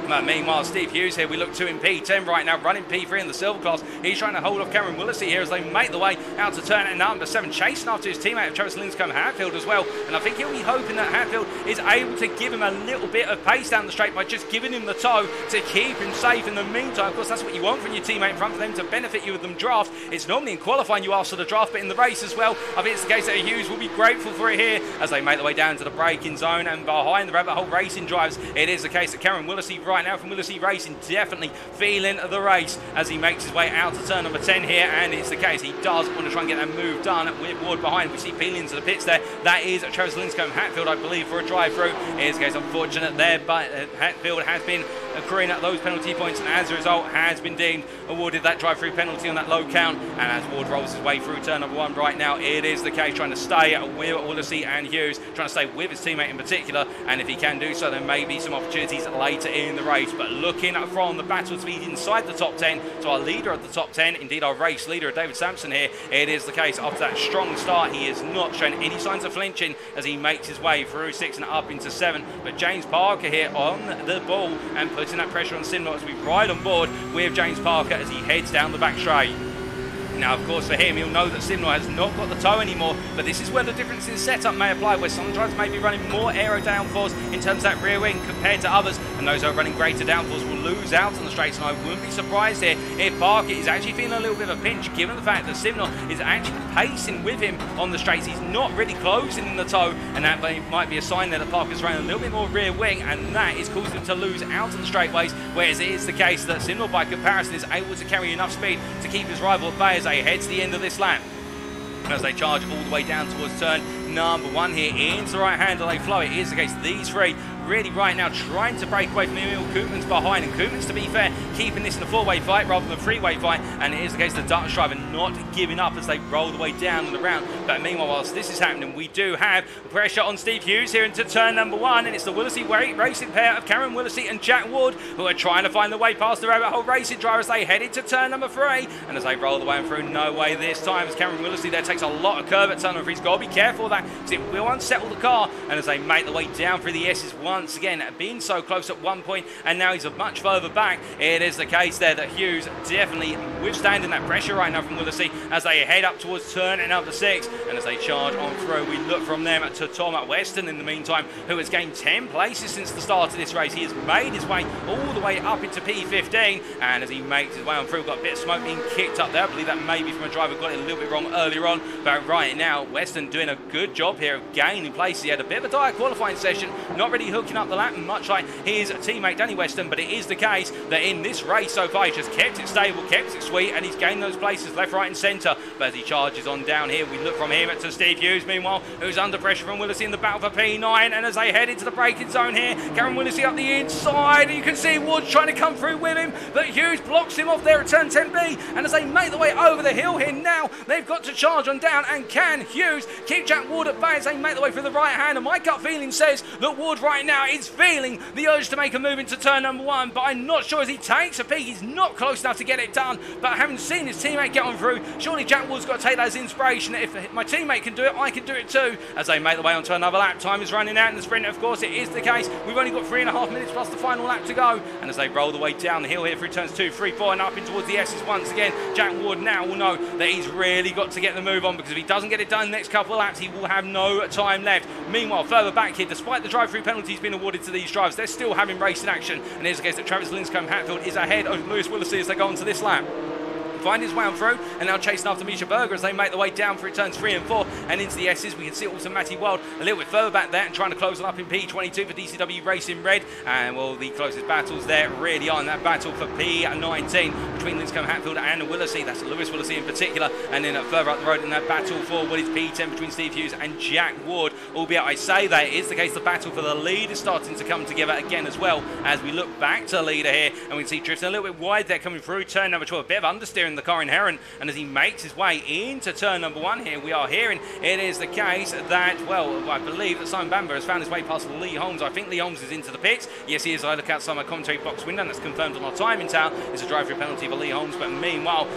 Meanwhile, Steve Hughes here, we look to in P10 right now, running P3 in the silver class. He's trying to hold off Cameron Willesee here as they make the way out to turn number 7, chasing after his teammate of Travis Linscombe, Hatfield, as well. And I think he'll be hoping that Hatfield is able to give him a little bit of pace down the straight by just giving him the toe to keep him safe in the meantime. Of course, that's what you want from your teammate in front of them, to benefit you with them draft. It's normally in qualifying you ask for the draft, but in the race as well, I think it's the case that Hughes will be grateful for it here as they make the way down to the braking zone and behind the Rabbit Hole Racing drives. It is the case that Cameron Willesee right now from Willesee Racing definitely feeling the race as he makes his way out to turn number 10 here, and it's the case he does want to try and get that move done with Ward behind. We see peeling into the pits there. That is Travis Linscombe, Hatfield, I believe, for a drive-through. It is the case, unfortunate there, but Hatfield has been accruing at those penalty points, and as a result has been deemed awarded that drive-through penalty on that low count. And as Ward rolls his way through turn number 1 right now, it is the case trying to stay with Willesee and Hughes, trying to stay with his teammate in particular, and if he can do so, there may be some opportunities later in the race. But looking from the battle to be inside the top 10 to our leader of the top 10, indeed our race leader, David Sampson here, it is the case after that strong start, he is not showing any signs of flinching as he makes his way through 6 and up into 7. But James Parker here on the ball and putting that pressure on Simnot as we ride on board with James Parker as he heads down the back straight. Now, of course, for him, he'll know that Simnor has not got the toe anymore, but this is where the difference in setup may apply, where some drivers may be running more aero downforce in terms of that rear wing compared to others, and those who are running greater downforce will lose out on the straights. And I wouldn't be surprised here if Parker is actually feeling a little bit of a pinch, given the fact that Simnor is actually pacing with him on the straights. He's not really closing in the toe, and that might be a sign there that Parker's running a little bit more rear wing, and that is causing him to lose out on the straightaways, whereas it is the case that Simnor, by comparison, is able to carry enough speed to keep his rival at bay as they head to the end of this lap. As they charge all the way down towards turn number 1 here into the right hand, they flow. It is the case these three really right now trying to break away from Emil Koopmans behind, and Koopmans, to be fair, keeping this in a 4-way fight rather than a 3-way fight, and it is the case the Dutch driver not giving up as they roll the way down and around. But meanwhile, whilst this is happening, we do have pressure on Steve Hughes here into turn number 1, and it's the Willesee racing pair of Cameron Willesee and Jack Ward who are trying to find the way past the Rabbit Hole Racing driver as they head into turn number 3, and as they roll the way and through, no way this time as Cameron Willesee there takes a lot of curve at turn number 3. He's got to be careful of that because it will unsettle the car, and as they make the way down through the S's once again, being so close at one point and now he's much further back, it is the case there that Hughes definitely withstanding that pressure right now from Willesee as they head up towards turn number 6, and as they charge on through, we look from them to Tom at Weston in the meantime, who has gained 10 places since the start of this race. He has made his way all the way up into P15, and as he makes his way on through, got a bit of smoke being kicked up there. I believe that may be from a driver who got it a little bit wrong earlier on, but right now Weston doing a good job here of gaining places. He had a bit of a dire qualifying session, not really hooking up the lap much like his teammate Danny Weston, but it is the case that in this race so far he's just kept it stable, kept it sweet, and he's gained those places left, right and centre. But as he charges on down here, we look from him to Steve Hughes, meanwhile, who's under pressure from Willesee in the battle for P9, and as they head into the braking zone here, Cameron Willesee up the inside, and you can see Woods trying to come through with him, but Hughes blocks him off there at turn 10B, and as they make the way over the hill here now, they've got to charge on down, and can Hughes keep Jack Ward at bay as they make the way through the right hand? And my gut feeling says that Ward right now now is feeling the urge to make a move into turn number 1, but I'm not sure as he takes a peek. He's not close enough to get it done, but having seen his teammate get on through, surely Jack Wood's got to take that as inspiration. If my teammate can do it, I can do it too. As they make the way onto another lap, time is running out in the sprint. Of course, it is the case. We've only got 3.5 minutes plus the final lap to go. And as they roll the way down the hill here through turns 2, 3, 4, and up in towards the S's once again, Jack Wood now will know that he's really got to get the move on, because if he doesn't get it done in the next couple of laps, he will have no time left. Meanwhile, further back here, despite the drive-through penalties being awarded to these drivers, they're still having racing action. And here's the case that Travis Linscombe-Hatfield is ahead of Lewis Willisey as they go onto this lap. Find his way on through, and now chasing after Misha Berger as they make the way down through turns 3 and 4 and into the S's. We can see also Matty Wild a little bit further back there and trying to close it up in P22 for DCW Racing Red. And well, the closest battles there really are in that battle for P19 between Linscombe-Hatfield and Willisey. That's Lewis Willisey in particular. And then further up the road in that battle for what is P10 between Steve Hughes and Jack Ward. Albeit I say that it is the case the battle for the lead is starting to come together again as well, as we look back to the leader here, and we can see drifting a little bit wide there coming through turn number 12. A bit of understeer in the car inherent. And as he makes his way into turn number 1 here, we are hearing it is the case that, well, I believe that Simon Bamber has found his way past Lee Holmes. I think Lee Holmes is into the pits. Yes, he is. I look outside my commentary box window, and that's confirmed on our timing tower. It's a drive-through penalty for Lee Holmes. But meanwhile,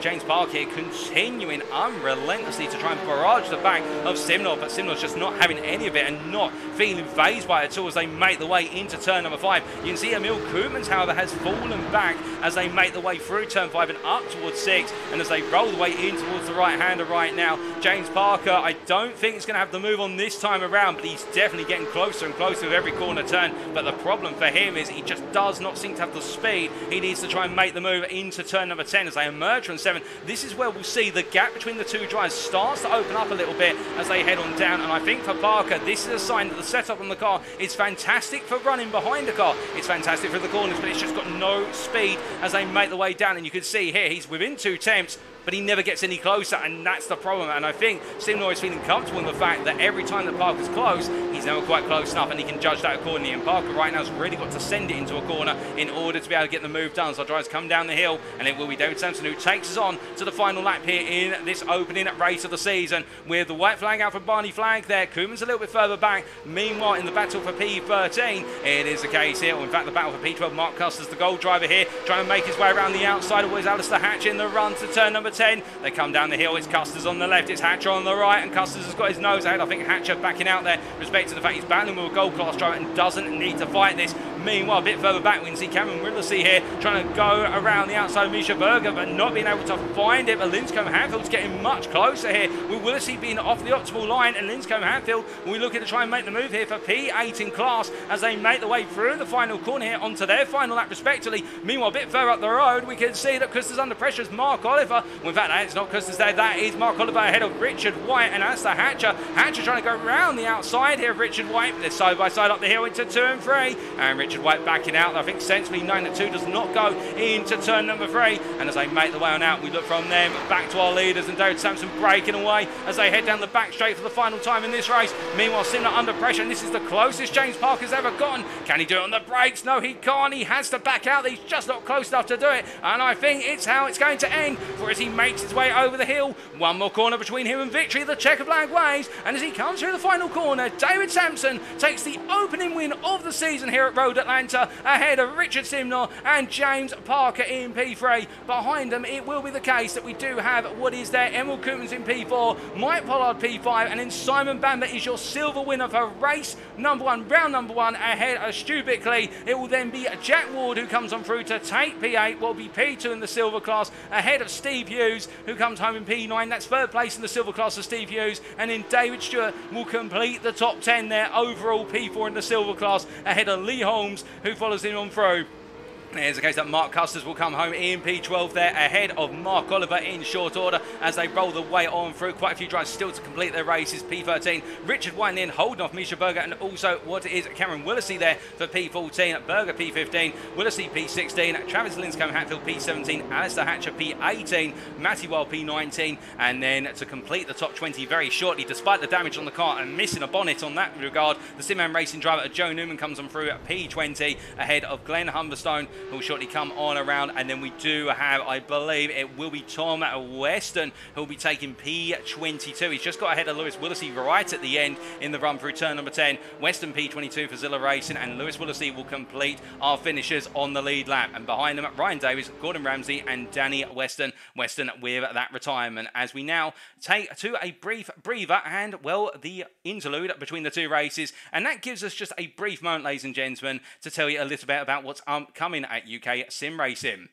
James Parker here continuing unrelentlessly to try and barrage the back of Simnor. But Simnor's just not having any of it and not feeling phased by it at all as they make the way into turn number 5. You can see Emil Koopmans, however, has fallen back as they make the way through turn 5 and up towards 6. And as they roll the way in towards the right-hander right now, James Parker, I don't think he's going to have the move on this time around, but he's definitely getting closer and closer with every corner turn. But the problem for him is he just does not seem to have the speed he needs to try and make the move into turn number 10 as they emerge from 7. This is where we'll see the gap between the two drivers starts to open up a little bit as they head on down. And I think for Parker, this is a sign that the setup on the car is fantastic for running behind the car. It's fantastic for the corners, but it's just got no speed as they make the way down. And you can see here, he's within 2 attempts, but he never gets any closer, and that's the problem. And I think Simnor is feeling comfortable in the fact that every time that Parker's close, he's never quite close enough, and he can judge that accordingly. And Parker right now has really got to send it into a corner in order to be able to get the move done. So drivers come down the hill, and it will be David Sampson who takes us on to the final lap here in this opening race of the season, with the white flag out for Barney Flag there. Koopmans a little bit further back. Meanwhile, in the battle for P13, it is the case here, or in fact the battle for P12, Mark Custers, the gold driver here, trying to make his way around the outside of what is Aleister Hatcher in the run to turn number 10. They come down the hill, it's Custers on the left, it's Hatcher on the right, and Custers has got his nose ahead. I think Hatcher backing out there, respect to the fact he's battling with a gold class driver and doesn't need to fight this. Meanwhile, a bit further back, we can see Cameron Willisey here trying to go around the outside of Misha Berger, but not being able to find it. But Linscombe-Hatfield's getting much closer here, with Willisey being off the optimal line, and Linscombe-Hatfield will be looking to try and make the move here for P8 in class as they make the way through the final corner here onto their final lap respectively. Meanwhile, a bit further up the road, we can see that Custers under pressure is Mark Oliver. Well, in fact, it's not Custers there, that is Mark Oliver ahead of Richard White and Aleister Hatcher. Hatcher trying to go around the outside here of Richard White. They're side by side up the hill into 2 and 3, and Richard White backing out. I think sensibly knowing that 2 does not go into turn number 3. And as they make the way on out, we look from them back to our leaders, and David Sampson breaking away as they head down the back straight for the final time in this race. Meanwhile, Simnor under pressure, and this is the closest James Parker's ever gotten. Can he do it on the brakes? No, he can't. He has to back out. He's just not close enough to do it, and I think it's how it's going to end, for as he makes his way over the hill, one more corner between him and victory, the checker flag waves, and as he comes through the final corner, David Sampson takes the opening win of the season here at Road Atlanta, ahead of Richard Simnor and James Parker in P3. Behind them, it will be the case that we do have what is there, Emil Koopmans in P4, Mike Pollard P5, and then Simon Bamber is your silver winner for race number 1, round number 1, ahead of Stu Bickley. It will then be Jack Ward who comes on through to take P8, will be P2 in the silver class, ahead of Steve Hughes, who comes home in P9. That's third place in the silver class for Steve Hughes, and then David Stewart will complete the top 10 there, overall P4 in the silver class, ahead of Lee Holmes, who follows him on through. Here's the case that Mark Custers will come home in P12 there, ahead of Mark Oliver in short order as they roll the way on through. Quite a few drivers still to complete their races. P13, Richard White in holding off Misha Berger, and also what is Cameron Willisey there for P14, Berger P15, Willisey P16, Travis Linscombe-Hatfield P17, Aleister Hatcher P18, Matty Wild P19, and then to complete the top 20 very shortly, despite the damage on the car and missing a bonnet on that regard, the UKSimRacing driver Joe Newman comes on through at P20, ahead of Glenn Humberstone, who will shortly come on around. And then we do have, I believe it will be Tom Weston who will be taking P22. He's just got ahead of Lewis Willisey right at the end in the run through turn number 10. Weston P22 for Zilla Racing, and Lewis Willisey will complete our finishers on the lead lap. And behind them, Ryan Davies, Gordon Ramsay and Danny Weston. Weston with that retirement. As we now take to a brief breather and, well, the interlude between the two races. And that gives us just a brief moment, ladies and gentlemen, to tell you a little bit about what's coming at UKSimRacing.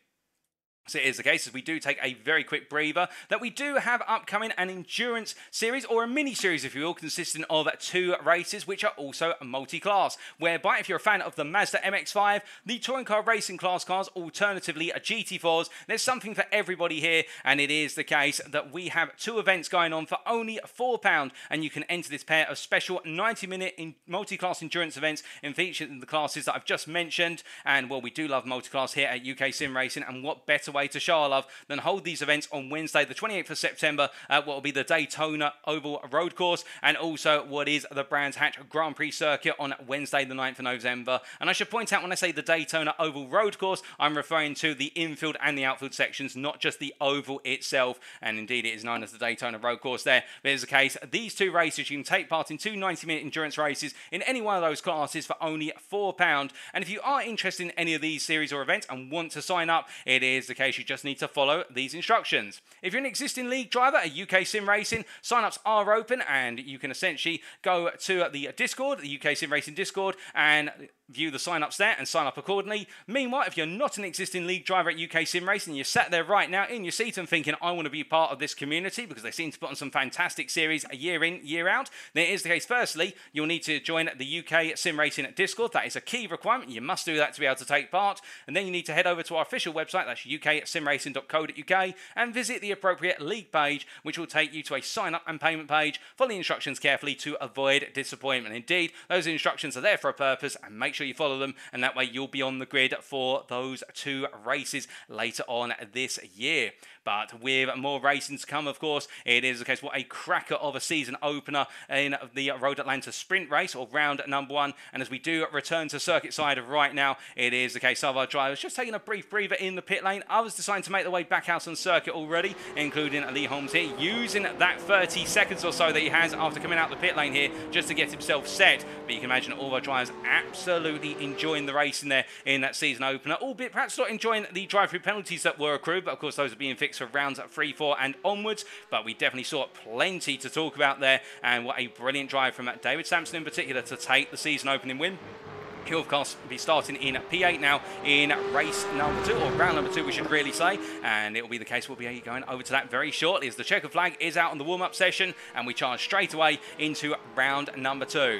So it is the case as we do take a very quick breather that we do have upcoming an endurance series, or a mini series if you will, consisting of 2 races which are also multi-class, whereby if you're a fan of the Mazda MX-5, the touring car racing class cars, alternatively GT4s, there's something for everybody here. And it is the case that we have 2 events going on for only £4, and you can enter this pair of special 90-minute multi-class endurance events in featuring the classes that I've just mentioned. And well, we do love multi-class here at UKSimRacing, and what better way to show our love than hold these events on Wednesday the 28th of September at what will be the Daytona Oval Road Course, and also what is the Brands Hatch Grand Prix circuit on Wednesday the 9th of November. And I should point out, when I say the Daytona Oval Road Course, I'm referring to the infield and the outfield sections, not just the oval itself. And indeed it is known as the Daytona Road Course there. But it is the case, these 2 races, you can take part in 2 90-minute endurance races in any one of those classes for only £4. And if you are interested in any of these series or events and want to sign up, it is the case you just need to follow these instructions. If you're an existing league driver at UKSimRacing, sign-ups are open, and you can essentially go to the Discord, the UKSimRacing Discord, and view the sign-ups there and sign up accordingly. Meanwhile, if you're not an existing league driver at UKSimRacing, you're sat there right now in your seat and thinking, I want to be part of this community because they seem to put on some fantastic series year in, year out, then it is the case. Firstly, you'll need to join the UKSimRacing Discord. That is a key requirement. You must do that to be able to take part. And then you need to head over to our official website, that's UKSimRacing.co.uk, and visit the appropriate league page, which will take you to a sign-up and payment page. Follow the instructions carefully to avoid disappointment. Indeed, those instructions are there for a purpose, and make sure you follow them, and that way you'll be on the grid for those 2 races later on this year. But with more racing to come, of course, it is the case, what a cracker of a season opener in the Road Atlanta Sprint race, or round number 1. And as we do return to circuit side right now, it is the case of our drivers just taking a brief breather in the pit lane. Others deciding to make their way back out on circuit already, including Lee Holmes here, using that 30 seconds or so that he has after coming out the pit lane here just to get himself set. But you can imagine all our drivers absolutely enjoying the racing there in that season opener, albeit perhaps not enjoying the drive-through penalties that were accrued, but of course those are being fixed for rounds 3, 4 and onwards. But we definitely saw plenty to talk about there, and what a brilliant drive from David Sampson in particular to take the season opening win. He'll, of course, be starting in P8 now in race number 2, or round number 2, we should really say. And it will be the case we'll be going over to that very shortly, as the checker flag is out on the warm-up session, and we charge straight away into round number 2.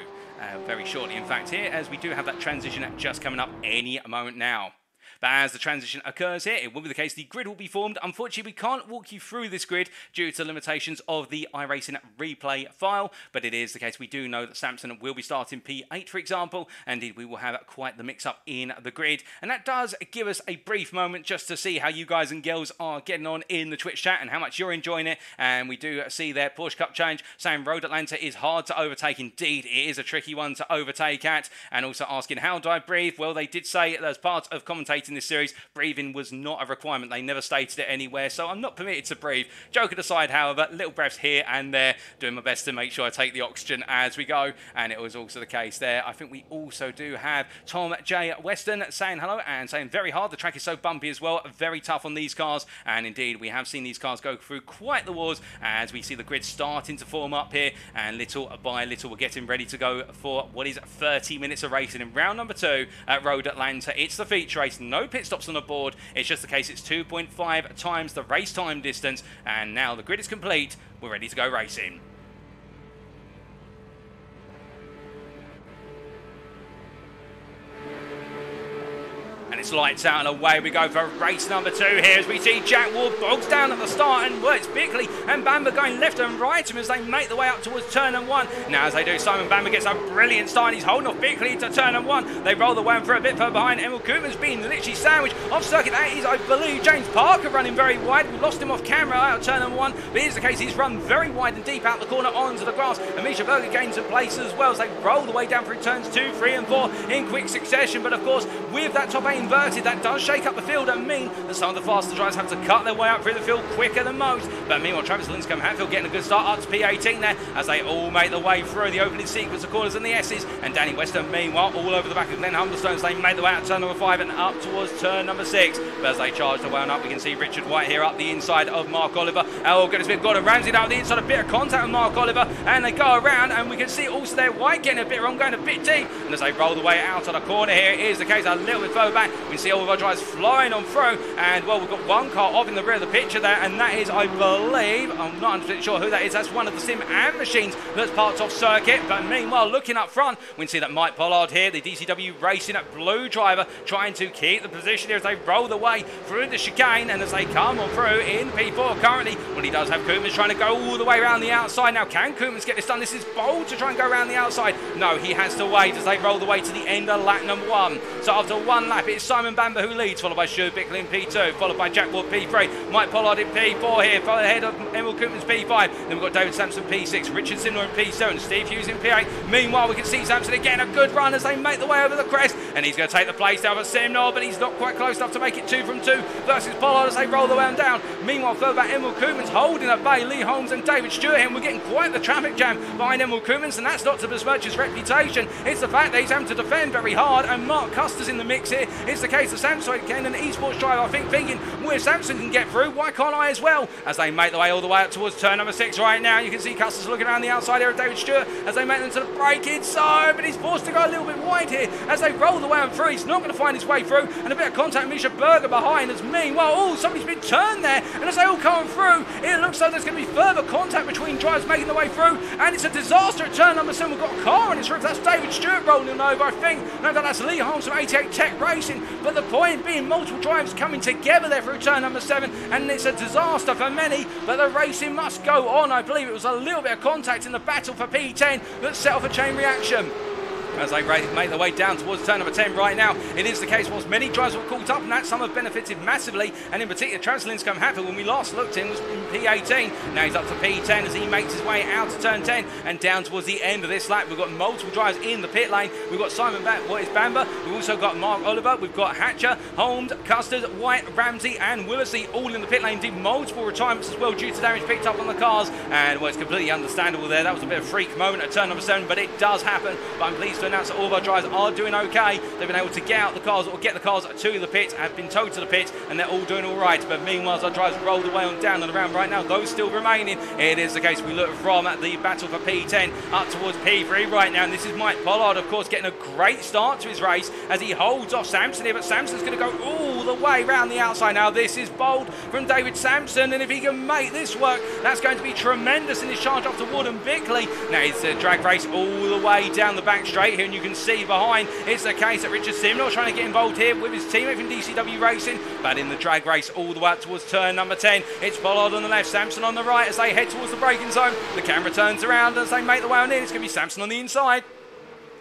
Very shortly, in fact, here, as we do have that transition just coming up any moment now. But as the transition occurs here, it will be the case the grid will be formed. Unfortunately, we can't walk you through this grid due to limitations of the iRacing replay file, but it is the case we do know that Sampson will be starting P8, for example, and indeed we will have quite the mix-up in the grid. And that does give us a brief moment just to see how you guys and girls are getting on in the Twitch chat and how much you're enjoying it. And we do see there Porsche Cup Challenge saying Road Atlanta is hard to overtake. Indeed, it is a tricky one to overtake at. And also asking, how do I breathe? Well, they did say as part of commentating in this series, breathing was not a requirement. They never stated it anywhere, so I'm not permitted to breathe. Joking aside, however, little breaths here and there, doing my best to make sure I take the oxygen as we go, and it was also the case there. I think we also do have Tom J. Weston saying hello and saying very hard. The track is so bumpy as well, very tough on these cars, and indeed we have seen these cars go through quite the wars as we see the grid starting to form up here, and little by little we're getting ready to go for what is 30 minutes of racing in round number 2 at Road Atlanta. It's the feature race, no pit stops on the board. It's just the case it's 2.5 times the race time distance, and now the grid is complete. We're ready to go racing. And it's lights out and away we go for race number 2 here as we see Jack Ward bogs down at the start, and well, it's Bickley and Bamber going left and right as they make their way up towards turn and 1. Now as they do, Simon Bamber gets a brilliant start. He's holding off Bickley into turn and 1. They roll the way for a bit further behind. Emil Cooper's been literally sandwiched off circuit. That is, I believe, James Parker running very wide. We lost him off camera out of turn and 1, but here's the case. He's run very wide and deep out the corner onto the grass. And Misha Berger gains a place as well as they roll the way down through turns 2, 3 and 4 in quick succession. But of course, with that top 8 inverted inverted. That does shake up the field and mean that some of the faster drivers have to cut their way up through the field quicker than most. But meanwhile, Travis Lincecum Hatfield getting a good start up to P18 there as they all make their way through the opening sequence of corners and the S's. And Danny Weston, meanwhile, all over the back of Glenn Humberstone as they make their way out to turn number 5 and up towards turn number 6. But as they charge the way on up, we can see Richard White here up the inside of Mark Oliver. Oh goodness me, Gordon Ramsay down the inside, a bit of contact with Mark Oliver, and they go around, and we can see also there White getting a bit wrong, going a bit deep. And as they roll the way out on the corner here, it is the case a little bit further back. We can see all of our drivers flying on through, and well, we've got one car off in the rear of the picture there, and that is, I believe, I'm not 100% sure who that is. That's one of the Sim and machines that's parked off circuit. But meanwhile, looking up front, we can see that Mike Pollard here, the DCW Racing blue driver, trying to keep the position here as they roll the way through the chicane, and as they come on through in P4 currently. Well, he does have Koopmans trying to go all the way around the outside. Now, can Koopmans get this done? This is bold to try and go around the outside. No, he has to wait as they roll the way to the end of lap number 1. So after one lap, it's Simon Bamber who leads, followed by Stuart Bickley in P2, followed by Jack Ward P3, Mike Pollard in P4 here, followed ahead of Emil Koopmans P5. Then we've got David Sampson P6, Richard Simler in P7, Steve Hughes in P8. Meanwhile, we can see Sampson again, a good run as they make the way over the crest, and he's going to take the place down for Simler, but he's not quite close enough to make it 2 from 2 versus Pollard as they roll the way on down. Meanwhile, further back, Emil Koopmans holding at bay Lee Holmes and David Stewart here, and we're getting quite the traffic jam behind Emil Koopmans, and that's not to besmirch his reputation. It's the fact that he's having to defend very hard, and Mark Custer's in the mix here. It's the case of Sampson again, an esports driver, I think, thinking, well, if Sampson can get through, why can't I as well? As they make the way all the way up towards turn number 6 right now, you can see Custer's looking around the outside here of David Stewart as they make them to the braking side, but he's forced to go a little bit wide here as they roll the way on through. He's not going to find his way through, and a bit of contact with Misha Berger behind as meanwhile, oh, somebody's been turned there, and as they all come through, it looks like there's going to be further contact between drivers making their way through, and it's a disaster at turn number 7. We've got a car on its roof. That's David Stewart rolling over, I think. No, that's Lee Holmes from 88 Tech Racing, but the point being multiple drivers coming together there through turn number 7, and it's a disaster for many, but the racing must go on. I believe it was a little bit of contact in the battle for P10 that set off a chain reaction. As they make their way down towards turn number 10 right now, it is the case whilst many drivers were caught up in that, some have benefited massively, and in particular Travis Lincecum Hatfield, when we last looked in, was in P18. Now he's up to P10 as he makes his way out to turn 10 and down towards the end of this lap. We've got multiple drivers in the pit lane. We've got Simon Bamber, we've also got Mark Oliver, we've got Hatcher, Holmes, Custard, White, Ramsey and Willesey all in the pit lane. Did multiple retirements as well due to damage picked up on the cars, and well, it's completely understandable there. That was a bit of a freak moment at turn number 7, but it does happen. But I'm pleased to announce that all of our drivers are doing okay. They've been able to get out the cars or get the cars to the pits, have been towed to the pits, and they're all doing all right. But meanwhile, as our drivers roll the way on down and around right now, those still remaining, it is the case we look from the battle for P10 up towards P3 right now. And this is Mike Pollard, of course, getting a great start to his race as he holds off Sampson here, but Sampson's going to go all the way around the outside. Now this is bold from David Sampson, and if he can make this work, that's going to be tremendous in his charge up to Ward and Bickley. Now it's a drag race all the way down the back straight here, and you can see behind it's the case that Richard Simnell trying to get involved here with his teammate from DCW Racing, but in the drag race all the way up towards turn number 10, it's Pollard on the left, Sampson on the right as they head towards the braking zone. The camera turns around as they make the way on in. It's going to be Sampson on the inside.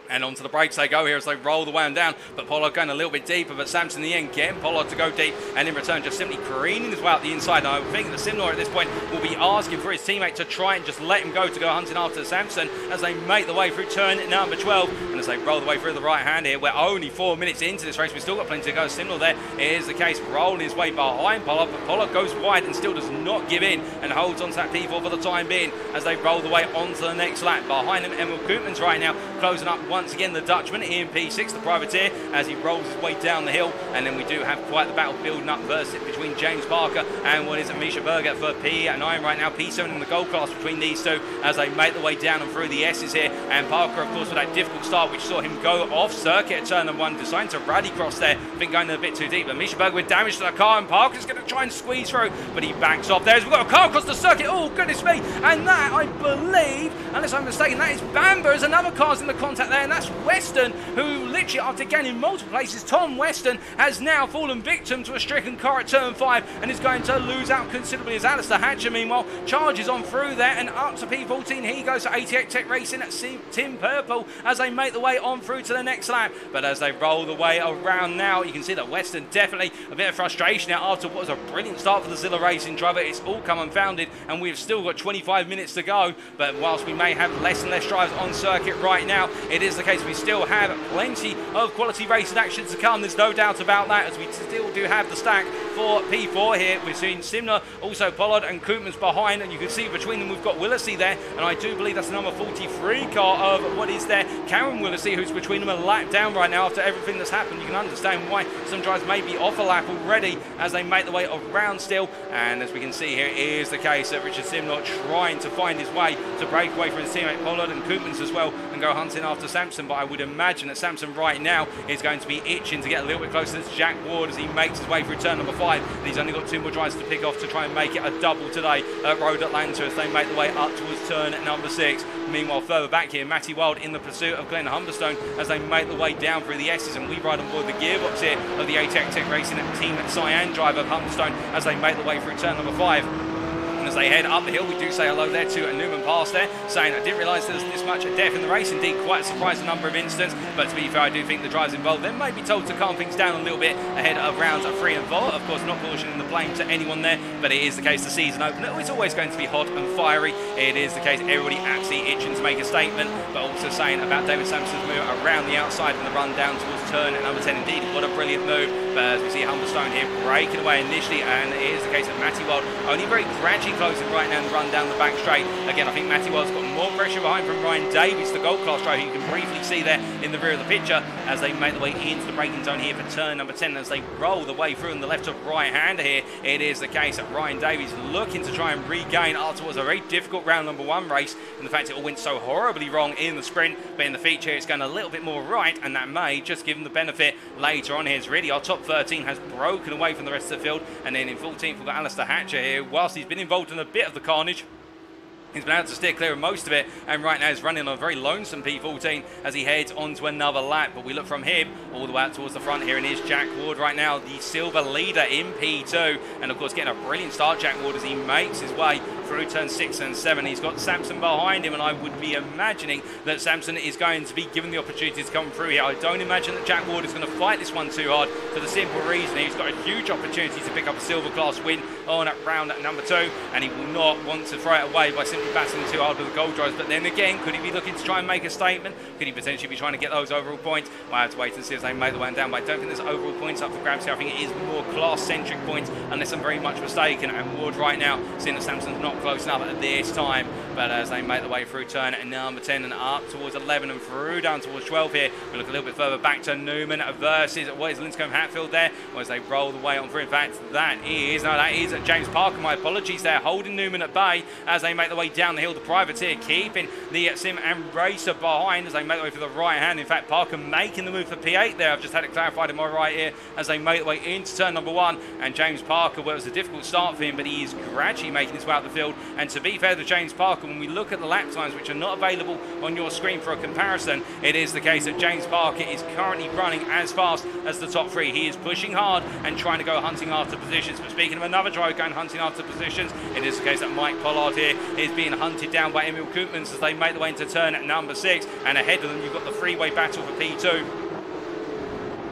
And onto the brakes they go here as they roll the way on down, but Pollard going a little bit deeper, but Sampson in the end getting Pollard to go deep, and in return just simply careening his way out the inside. And I think that Simnor at this point will be asking for his teammate to try and just let him go hunting after Sampson as they make the way through turn number 12, and as they roll the way through the right hand here. We're only 4 minutes into this race, we've still got plenty to go. Simnor there is the case, rolling his way behind Pollard, but Pollard goes wide and still does not give in and holds on to that P4 for the time being as they roll the way onto the next lap. Behind him, Emil Koopmans right now closing up once again, the Dutchman in P6, the privateer, as he rolls his way down the hill. And then we do have quite the battle building up versus between James Parker and what is it, Misha Berger for P9 right now. P7 in the gold class between these two as they make the way down and through the S's here. And Parker, of course, with that difficult start which saw him go off circuit at turn number 1, deciding to rally cross there. I think going a bit too deep, but Misha Berger with damage to the car, and Parker's going to try and squeeze through, but he backs off there as we've got a car across the circuit. Oh goodness me, and that, I believe, unless I'm mistaken, that is Bamber as another car's in the contact there, and that's Weston, who literally after gaining multiple places, Tom Weston has now fallen victim to a stricken car at turn 5 and is going to lose out considerably as Aleister Hatcher meanwhile charges on through there and up to P14. He goes to 88 Tech Racing at Tim Purple as they make the way on through to the next lap. But as they roll the way around now, you can see that Weston definitely a bit of frustration now after what was a brilliant start for the Zilla Racing driver. It's all come unfounded and we've still got 25 minutes to go, but whilst we may have less and less drivers on circuit right now, it is is the case. We still have plenty of quality racing action to come. There's no doubt about that, as we still do have the stack for P4 here. We've seen Simner, also Pollard and Koopmans behind, and you can see between them we've got Willesee there, and I do believe that's the number 43 car of what is there, Karen Willesee, who's between them a lap down right now after everything that's happened. You can understand why some drivers may be off a lap already as they make the way around still, and as we can see here, it is the case that Richard Simner trying to find his way to break away from his teammate Pollard and Koopmans as well and go hunting after Sampson, but I would imagine that Sampson right now is going to be itching to get a little bit closer to Jack Ward as he makes his way through turn number 5. And he's only got 2 more drivers to pick off to try and make it a double today at Road Atlanta as they make the way up towards turn number 6. Meanwhile, further back here, Matty Wild in the pursuit of Glenn Humberstone as they make the way down through the S's, and we ride on board the gearbox here of the ATEC Tech Racing Team Cyan driver Humberstone as they make the way through turn number 5. As they head up the hill, we do say hello there to Newman Pass there, saying I didn't realise there's this much death in the race. Indeed, quite a surprising number of incidents, but to be fair, I do think the drivers involved then may be told to calm things down a little bit ahead of rounds 3 and 4. Of course, not portioning the blame to anyone there, but it is the case the season opener. It's always going to be hot and fiery. It is the case everybody absolutely itching to make a statement, but also saying about David Sampson's move around the outside and the run down towards turn number 10. Indeed, what a brilliant move, but as we see Humberstone here breaking away initially, and it is the case of Matty Wild only very gradually closing right now and run down the back straight. Again, I think Matty Wild's got more pressure behind from Ryan Davies, the gold class driver, who you can briefly see there in the rear of the picture as they make the way into the braking zone here for turn number 10 as they roll the way through on the left to right hander here. It is the case that Ryan Davies looking to try and regain after what was a very difficult round number 1 race, and the fact it all went so horribly wrong in the sprint, but in the feature it's going a little bit more right, and that may just give him the benefit later on here. As really our top 13 has broken away from the rest of the field, and then in 14th we've got Aleister Hatcher here. Whilst he's been involved in a bit of the carnage, he's been able to steer clear of most of it, and right now he's running on a very lonesome P14 as he heads onto another lap. But we look from him all the way out towards the front here, and here's Jack Ward right now, the silver leader in P2. And of course getting a brilliant start, Jack Ward, as he makes his way through turn 6 and 7. He's got Sampson behind him, and I would be imagining that Sampson is going to be given the opportunity to come through here. I don't imagine that Jack Ward is going to fight this one too hard, for the simple reason he's got a huge opportunity to pick up a silver class win on round number 2, and he will not want to throw it away by simply battling too hard with the gold drivers. But then again, could he be looking to try and make a statement? Could he potentially be trying to get those overall points? We'll have to wait and see as they make the way down, but I don't think there's overall points up for grabs here. I think it is more class-centric points, unless I'm very much mistaken. And Ward right now, seeing that Sampson's not close enough at this time, but as they make the way through turn number 10 and up towards 11 and through down towards 12 here, we look a little bit further back to Newman versus, what is Linscombe Hatfield there, or as they roll the way on through. In fact, that is James Parker, my apologies there, holding Newman at bay as they make the way down the hill. The privateer keeping the Sim and Racer behind as they make the way for the right hand. In fact, Parker making the move for P8 there. I've just had it clarified in my right ear as they make the way into turn number 1. And James Parker, well, it was a difficult start for him, but he is gradually making his way out the field. And to be fair to James Parker, when we look at the lap times, which are not available on your screen for a comparison, it is the case that James Parker is currently running as fast as the top 3. He is pushing hard and trying to go hunting after positions. But speaking of another driver going hunting after positions, it is the case that Mike Pollard here is being hunted down by Emil Koopmans as they make the way into turn number 6, and ahead of them you've got the freeway battle for P2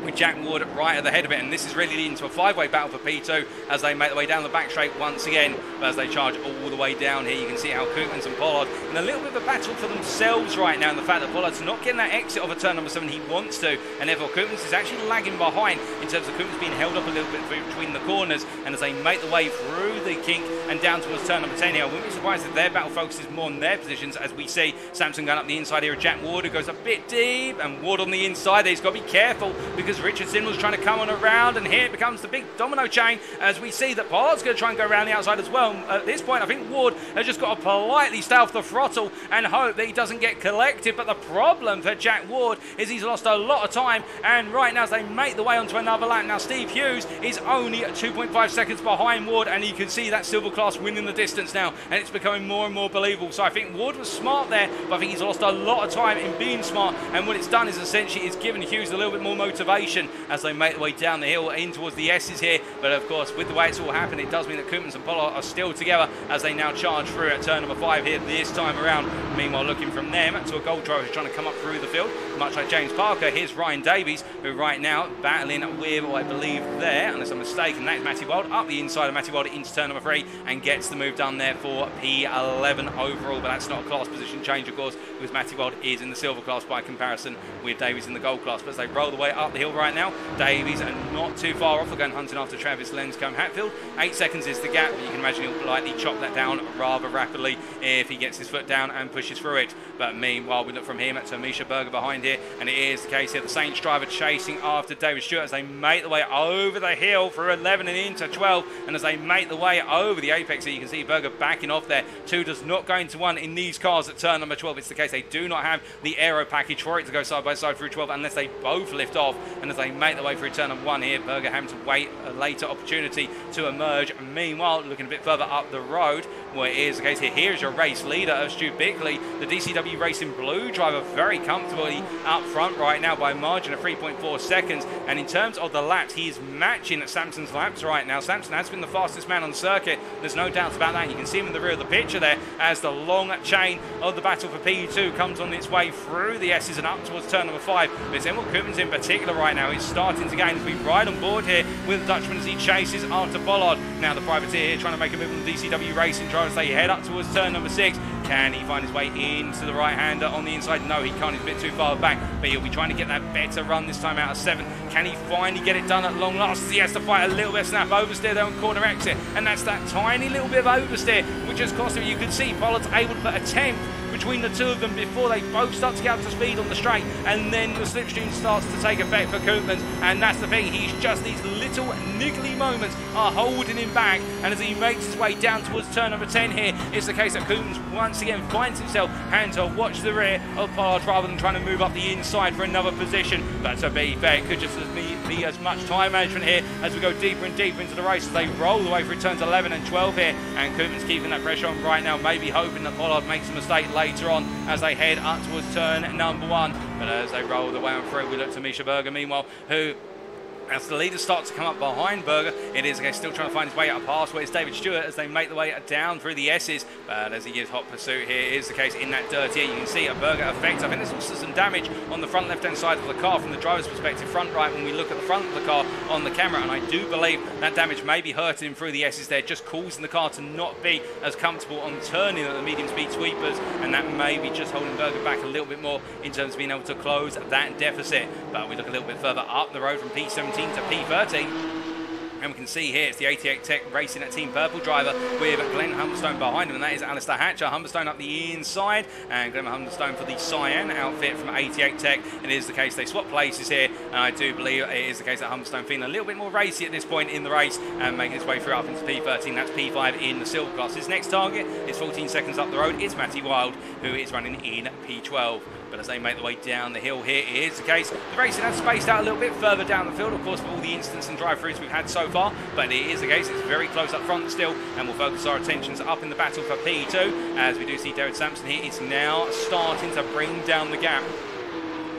with Jack Ward right at the head of it, and this is really leading to a 5-way battle for P2 as they make the way down the back straight once again. But as they charge all the way down here, you can see how Koopmans and Pollard in a little bit of a battle for themselves right now, and the fact that Pollard's not getting that exit of a turn number 7 he wants to, and therefore Koopmans is actually lagging behind in terms of Koopmans being held up a little bit between the corners. And as they make the way through the kink and down towards turn number 10 here, I wouldn't be surprised if their battle focuses more on their positions, as we see Sampson going up the inside here, Jack Ward, who goes a bit deep, and Ward on the inside there. He's got to be careful because Richard Simler's trying to come on around, and here it becomes the big domino chain as we see that Pollard's going to try and go around the outside as well. At this point, I think Ward has just got to politely stay off the throttle and hope that he doesn't get collected. But the problem for Jack Ward is he's lost a lot of time, and right now as they make the way onto another lap, now Steve Hughes is only 2.5 seconds behind Ward, and you can see that silver class winning the distance now, and it's becoming more and more believable. So I think Ward was smart there, but I think he's lost a lot of time in being smart, and what it's done is essentially it's given Hughes a little bit more motivation acceleration as they make their way down the hill in towards the S's here. But of course, with the way it's all happened, it does mean that Koopmans and Pollard are still together as they now charge through at turn number 5 here this time around. Meanwhile, looking from them to a gold driver who's trying to come up through the field, much like James Parker. Here's Ryan Davies, who right now battling with, I believe there, unless I'm mistaken, that is Matty Wild up the inside of Matty Wild into turn number 3 and gets the move done there for P11 overall. But that's not a class position change, of course, because Matty Wild is in the silver class by comparison with Davies in the gold class. But as they roll the way up the hill right now, Davies are not too far off. We're going hunting after Travis Lenscombe Hatfield. 8 seconds is the gap, but you can imagine he'll likely chop that down rather rapidly if he gets his foot down and pushes through it. But meanwhile, we look from him to Misha Berger behind here, and it is the case here. The Saints driver chasing after David Stewart as they make the way over the hill through 11 and into 12, and as they make the way over the apex here, you can see Berger backing off there. 2 does not go into 1 in these cars at turn number 12. It's the case they do not have the aero package for it to go side by side through 12 unless they both lift off, and as they make their way through turn number 1 here, Berger having to wait a later opportunity to emerge. Meanwhile, looking a bit further up the road, well, it is the case here. Here is your race leader of Stu Bickley, the DCW Racing Blue driver, very comfortably up front right now by a margin of 3.4 seconds. And in terms of the laps, he is matching Samson's laps right now. Samson has been the fastest man on the circuit. There's no doubt about that. You can see him in the rear of the picture there as the long chain of the battle for P2 comes on its way through the S's and up towards turn number 5. But it's Emil Koopmans in particular right now. He's starting to gain as we ride on board here with the Dutchman as he chases after Pollard. Now the privateer here trying to make a move on the DCW Racing driver as they head up towards turn number 6. Can he find his way into the right-hander on the inside? No, he can't. He's a bit too far back, but he'll be trying to get that better run this time out of 7. Can he finally get it done at long last? He has to fight a little bit of snap oversteer there on corner exit, and that's that tiny little bit of oversteer which has cost him. You can see Pollard's able to put a 10th between the two of them before they both start to get up to speed on the straight, and then the slipstream starts to take effect for Koopmans. And that's the thing, he's just these little niggly moments are holding him back, and as he makes his way down towards turn number 10 here, it's the case that Koopmans once again finds himself having to watch the rear of Pollard rather than trying to move up the inside for another position. But to be fair, it could just be as much time management here as we go deeper and deeper into the race as they roll the way through turns 11 and 12 here, and Koopmans keeping that pressure on right now, maybe hoping that Pollard makes a mistake later on as they head up towards turn number 1. But as they roll the way on through, we look to Misha Berger meanwhile, who, as the leaders start to come up behind Berger, it is still trying to find his way out past where it's David Stewart as they make the way down through the S's. But as he gives hot pursuit here, is the case in that dirt here. You can see a Berger effect. I think there's also some damage on the front left-hand side of the car from the driver's perspective, front right, when we look at the front of the car on the camera. And I do believe that damage may be hurting him through the S's there, just causing the car to not be as comfortable on turning at the medium-speed sweepers. And that may be just holding Berger back a little bit more in terms of being able to close that deficit. But we look a little bit further up the road from P17 to P13. And we can see here it's the 88 Tech racing at Team Purple driver with Glenn Humberstone behind him, and that is Aleister Hatcher. Humberstone up the inside, and Glenn Humberstone for the Cyan outfit from 88 Tech. It is the case they swap places here, and I do believe it is the case that Humberstone feeling a little bit more racy at this point in the race and making his way through up into P13. That's P5 in the silver class. His next target is 14 seconds up the road. It's Matty Wild, who is running in P12. But as they make the way down the hill here, it is the case the racing has spaced out a little bit further down the field, of course, for all the instants and drive-throughs we've had so far. But it is the case, it's very close up front still, and we'll focus our attentions up in the battle for P2, as we do see David Sampson here is now starting to bring down the gap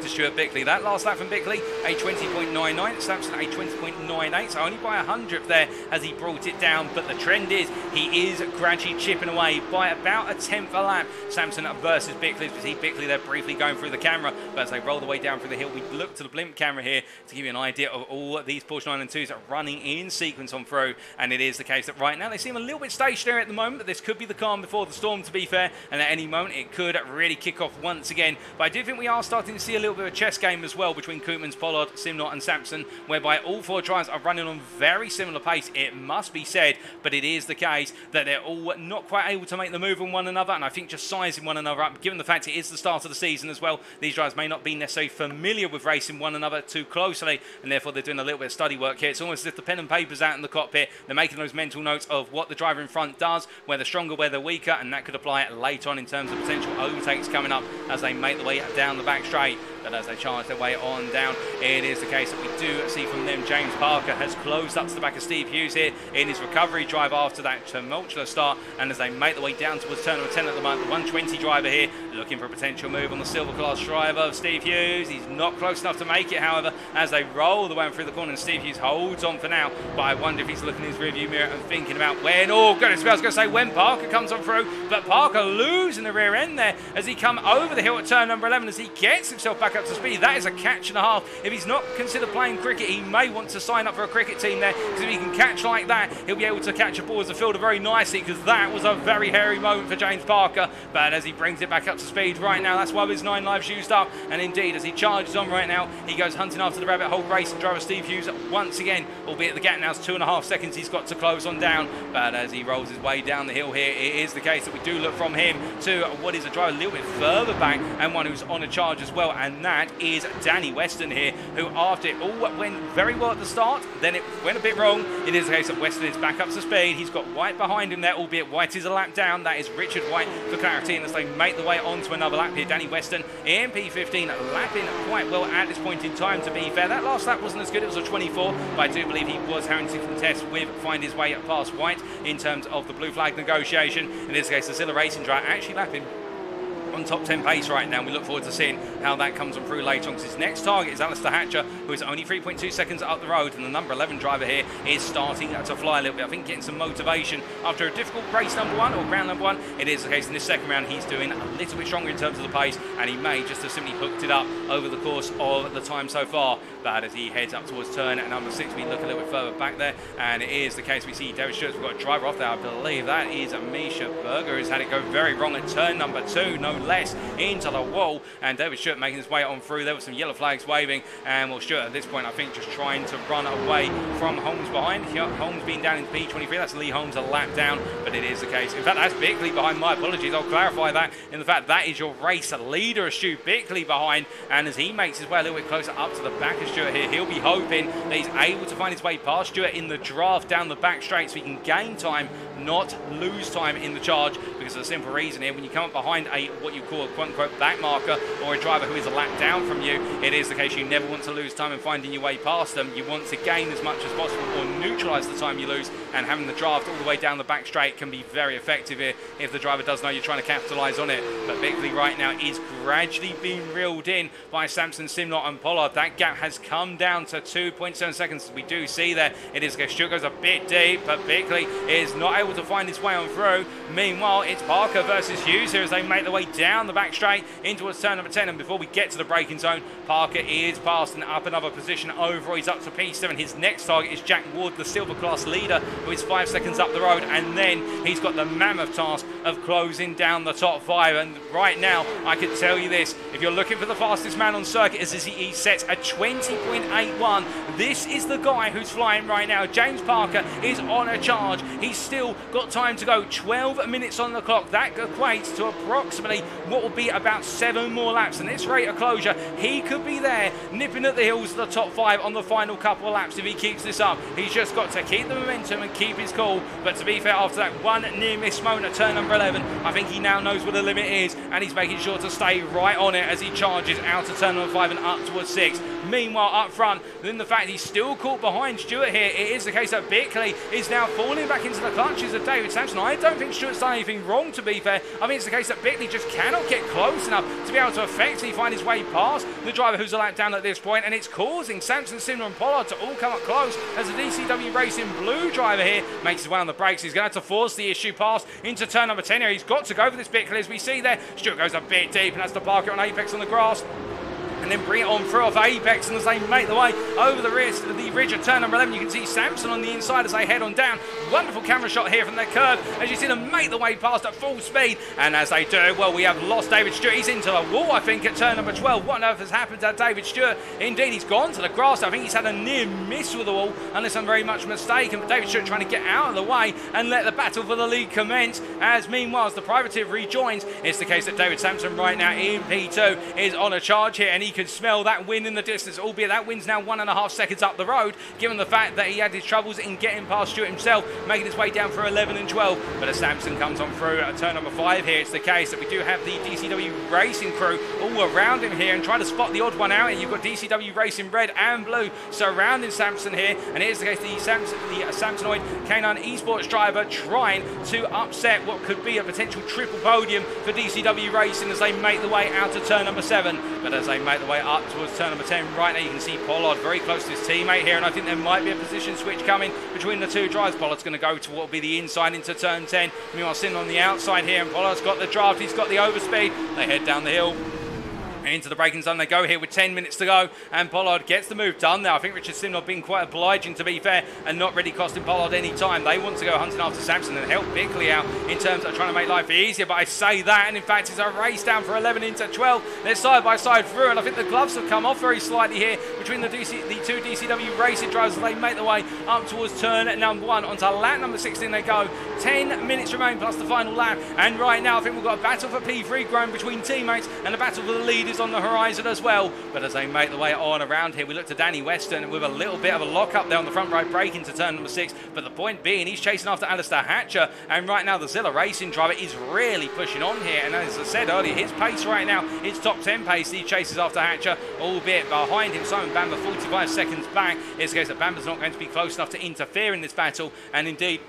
to Stuart Bickley. That last lap from Bickley, a 20.99, Sampson a 20.98, so only by 100th there as he brought it down. But the trend is he is gradually chipping away by about a 10th a lap, Sampson versus Bickley. We see Bickley there briefly going through the camera, but as they roll the way down through the hill, we look to the blimp camera here to give you an idea of all these Porsche 992s are running in sequence on through. And it is the case that right now they seem a little bit stationary at the moment, but this could be the calm before the storm, to be fair, and at any moment it could really kick off once again. But I do think we are starting to see a little bit of a chess game as well between Koopmans, Pollard, Simnot and Sampson, whereby all 4 drivers are running on very similar pace, it must be said. But it is the case that they're all not quite able to make the move on one another, and I think just sizing one another up, given the fact it is the start of the season as well, these drivers may not be necessarily familiar with racing one another too closely, and therefore they're doing a little bit of study work here. It's almost as if the pen and paper's out in the cockpit, they're making those mental notes of what the driver in front does, where they're stronger, where they're weaker, and that could apply later on in terms of potential overtakes coming up as they make the way down the back straight. But as they charge their way on down, it is the case that we do see from them James Parker has closed up to the back of Steve Hughes here in his recovery drive after that tumultuous start. And as they make their way down towards turn number 10 at the moment, the 120 driver here looking for a potential move on the silver class driver of Steve Hughes. He's not close enough to make it, however, as they roll the way through the corner, and Steve Hughes holds on for now. But I wonder if he's looking in his rearview mirror and thinking about when, oh goodness, I was going to say when Parker comes on through, but Parker losing the rear end there as he come over the hill at turn number 11 as he gets himself back up to speed. That is a catch and a half. If he's not considered playing cricket, he may want to sign up for a cricket team there, because if he can catch like that, he'll be able to catch a ball as a fielder very nicely, because that was a very hairy moment for James Parker. But as he brings it back up to speed right now, that's why his 9 lives used up. And indeed, as he charges on right now, he goes hunting after the rabbit hole racing driver Steve Hughes once again, albeit the gap now is 2.5 seconds he's got to close on down. But as he rolls his way down the hill here, it is the case that we do look from him to what is a driver a little bit further back, and one who's on a charge as well, and that is Danny Weston here, who after it all went very well at the start, then it went a bit wrong. It is the case that Weston is back up to speed. He's got White behind him there, albeit White is a lap down. That is Richard White for clarity, and as they make the way onto another lap here, Danny Weston in P15 lapping quite well at this point in time, to be fair. That last lap wasn't as good, it was a 24, but I do believe he was having to contest with find his way past White in terms of the blue flag negotiation. In this case, the UKSimRacing driver actually lapping on top 10 pace right now. We look forward to seeing how that comes on through later on, because his next target is Aleister Hatcher, who is only 3.2 seconds up the road, and the number 11 driver here is starting to fly a little bit. I think getting some motivation after a difficult race number 1, or round number 1. It is the case in this second round he's doing a little bit stronger in terms of the pace, and he may just have simply hooked it up over the course of the time so far. But as he heads up towards turn number 6, we look a little bit further back there, and it is the case we see David Stewart's got a driver off there. I believe that is Misha Berger, who's had it go very wrong at turn number 2, no less, into the wall, and David Stewart making his way on through. There were some yellow flags waving, and well, Stewart at this point I think just trying to run away from Holmes behind. Holmes being down in P23, that's Lee Holmes a lap down, but it is the case. In fact, that's Bickley behind. My apologies, I'll clarify that. In the fact that is your race leader, Stu Bickley behind, and as he makes his way a little bit closer up to the back of Stewart here, he'll be hoping that he's able to find his way past Stewart in the draft down the back straight, so he can gain time, not lose time in the charge, because of the simple reason here, when you come up behind a what you call a quote-unquote back marker, or a driver who is a lap down from you, it is the case you never want to lose time in finding your way past them. You want to gain as much as possible, or neutralise the time you lose, and having the draft all the way down the back straight can be very effective here if the driver does know you're trying to capitalise on it. But Bickley right now is gradually being reeled in by Samson, Simnot and Pollard. That gap has come down to 2.7 seconds. We do see there, it is the case Stuart goes a bit deep, but Bickley is not able to find his way on through. Meanwhile, it's Parker versus Hughes here as they make their way down the back straight into turn number 10, and before we get to the braking zone, Parker is passed and up another position over. He's up to P7. His next target is Jack Ward, the silver class leader, who is 5 seconds up the road, and then he's got the mammoth task of closing down the top 5. And right now, I can tell you this, if you're looking for the fastest man on circuit, as he sets a 20.81, this is the guy who's flying right now. James Parker is on a charge. He's still got time to go, 12 minutes on the clock. That equates to approximately what will be about 7 more laps, and this rate of closure, he could be there nipping at the heels of the top 5 on the final couple of laps if he keeps this up. He's just got to keep the momentum and keep his cool. But to be fair, after that one near miss moment at turn number 11, I think he now knows what the limit is, and he's making sure to stay right on it as he charges out of turn number 5 and up towards 6. Meanwhile, up front, then the fact he's still caught behind Stewart here, it is the case that Bickley is now falling back into the clutches of David Sampson. I don't think Stewart's done anything wrong, to be fair. I think it's the case that Bickley just cannot get close enough to be able to effectively find his way past the driver who's a lap down at this point, and it's causing Sampson, Simner and Pollard to all come up close as the DCW Racing blue driver here makes his way on the brakes. He's going to have to force the issue past into turn number 10 here. He's got to go for this Bickley, as we see there. Stewart goes a bit deep and has to park it on apex on the grass, and then bring it on through off apex, and as they make the way over the ridge of turn number 11, you can see Sampson on the inside as they head on down. Wonderful camera shot here from their curve as you see them make the way past at full speed, and as they do, well, we have lost David Stewart. He's into the wall, I think, at turn number 12. What on earth has happened to David Stewart? Indeed, he's gone to the grass. I think he's had a near miss with the wall, unless I'm very much mistaken. But David Stewart trying to get out of the way and let the battle for the lead commence, as meanwhile, as the privateer rejoins, it's the case that David Sampson right now in P2 is on a charge here, and he could smell that win in the distance, albeit that win's now 1.5 seconds up the road, given the fact that he had his troubles in getting past Stewart himself, making his way down for 11 and 12. But as Sampson comes on through at turn number 5 here, it's the case that we do have the DCW Racing crew all around him here and trying to spot the odd one out. And you've got DCW Racing red and blue surrounding Sampson here, and it is the case the Samsonoid K9 esports driver trying to upset what could be a potential triple podium for DCW Racing as they make the way out to turn number 7. But as they make the way up towards turn number 10, right now you can see Pollard very close to his teammate here, and I think there might be a position switch coming between the two drives. Pollard's going to go to what will be the inside into turn 10. Meanwhile, sitting on the outside here, and Pollard's got the draft, he's got the overspeed. They head down the hill. Into the braking zone they go here with 10 minutes to go, and Pollard gets the move done now. I think Richard Simnov being quite obliging, to be fair, and not really costing Pollard any time. They want to go hunting after Sampson and help Bickley out in terms of trying to make life easier, but I say that, and in fact it's a race down for 11 into 12. They're side by side through, and I think the gloves have come off very slightly here between the two DCW Racing drivers as they make the way up towards turn number 1. Onto lap number 16 they go. 10 minutes remain plus the final lap, and right now I think we've got a battle for P3 growing between teammates, and a battle for the leaders on the horizon as well. But as they make the way on around here, we look to Danny Weston with a little bit of a lock up there on the front right brake into turn number 6. But the point being, he's chasing after Aleister Hatcher, and right now the Zilla Racing driver is really pushing on here. And as I said earlier, his pace right now, his top 10 pace, he chases after Hatcher, albeit behind him Simon Bamber 45 seconds back. It's the case that Bamber's not going to be close enough to interfere in this battle, and indeed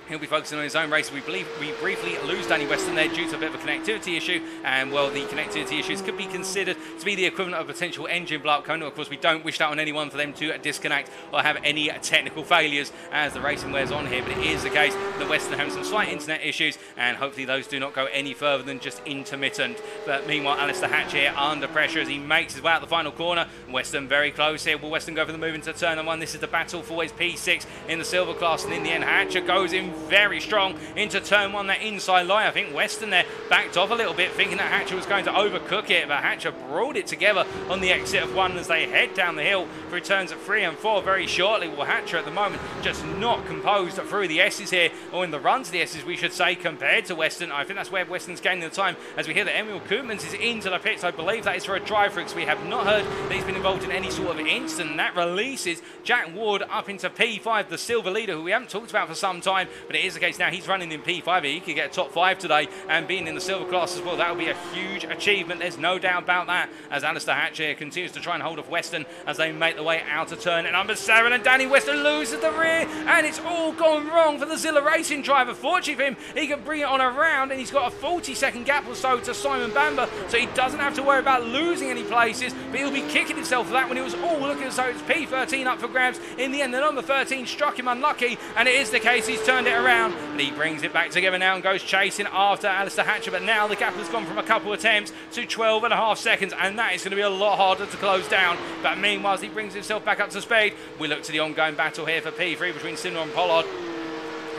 he'll be focusing on his own race. We believe we briefly lose Danny Weston there due to a bit of a connectivity issue, and well, the connectivity issues could be considered to be the equivalent of a potential engine blow-up cone. Of course, we don't wish that on anyone for them to disconnect or have any technical failures as the racing wears on here, but it is the case that Weston has some slight internet issues, and hopefully those do not go any further than just intermittent. But meanwhile, Aleister Hatcher here under pressure as he makes his way out the final corner. Weston very close here. Will Weston go for the move into turn 1? This is the battle for his P6 in the silver class, and in the end, Hatcher goes in very strong into turn 1, that inside line. I think Weston there backed off a little bit, thinking that Hatcher was going to overcook it, but Hatcher brought it together on the exit of 1 as they head down the hill through turns at 3 and 4 very shortly. Well, Hatcher at the moment just not composed through the S's here, or in the run to the S's we should say, compared to Weston. I think that's where Weston's gaining the time, as we hear that Emil Koopmans is into the pits. I believe that is for a drive-through, because we have not heard that he's been involved in any sort of incident. That releases Jack Ward up into P5, the silver leader, who we haven't talked about for some time, but it is the case now he's running in P5 here. He could get a top 5 today, and being in the silver class as well, that will be a huge achievement. There's no doubt about that, as Aleister Hatcher continues to try and hold off Weston as they make the way out of turn number 7, and Danny Weston loses the rear, and it's all gone wrong for the Zilla Racing driver. Fortunately for him, he can bring it on around, and he's got a 40-second gap or so to Simon Bamber, so he doesn't have to worry about losing any places, but he'll be kicking himself for that when it was all looking as though it's P13 up for grabs. In the end, the number 13 struck him unlucky, and it is the case he's turned it around, and he brings it back together now and goes chasing after Aleister Hatcher. But now the gap has gone from a couple of attempts to 12.5 seconds, and that is going to be a lot harder to close down. But meanwhile, as he brings himself back up to speed, we look to the ongoing battle here for P3 between Simnov and Pollard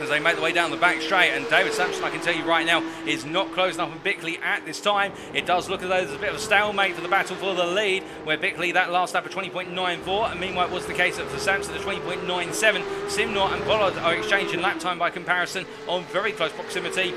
as they make the way down the back straight, and David Sampson, I can tell you right now, is not close enough with Bickley at this time. It does look as though there's a bit of a stalemate for the battle for the lead, where Bickley, that last lap of 20.94, and meanwhile it was the case that for Sampson at 20.97. Simnov and Pollard are exchanging lap time by comparison on very close proximity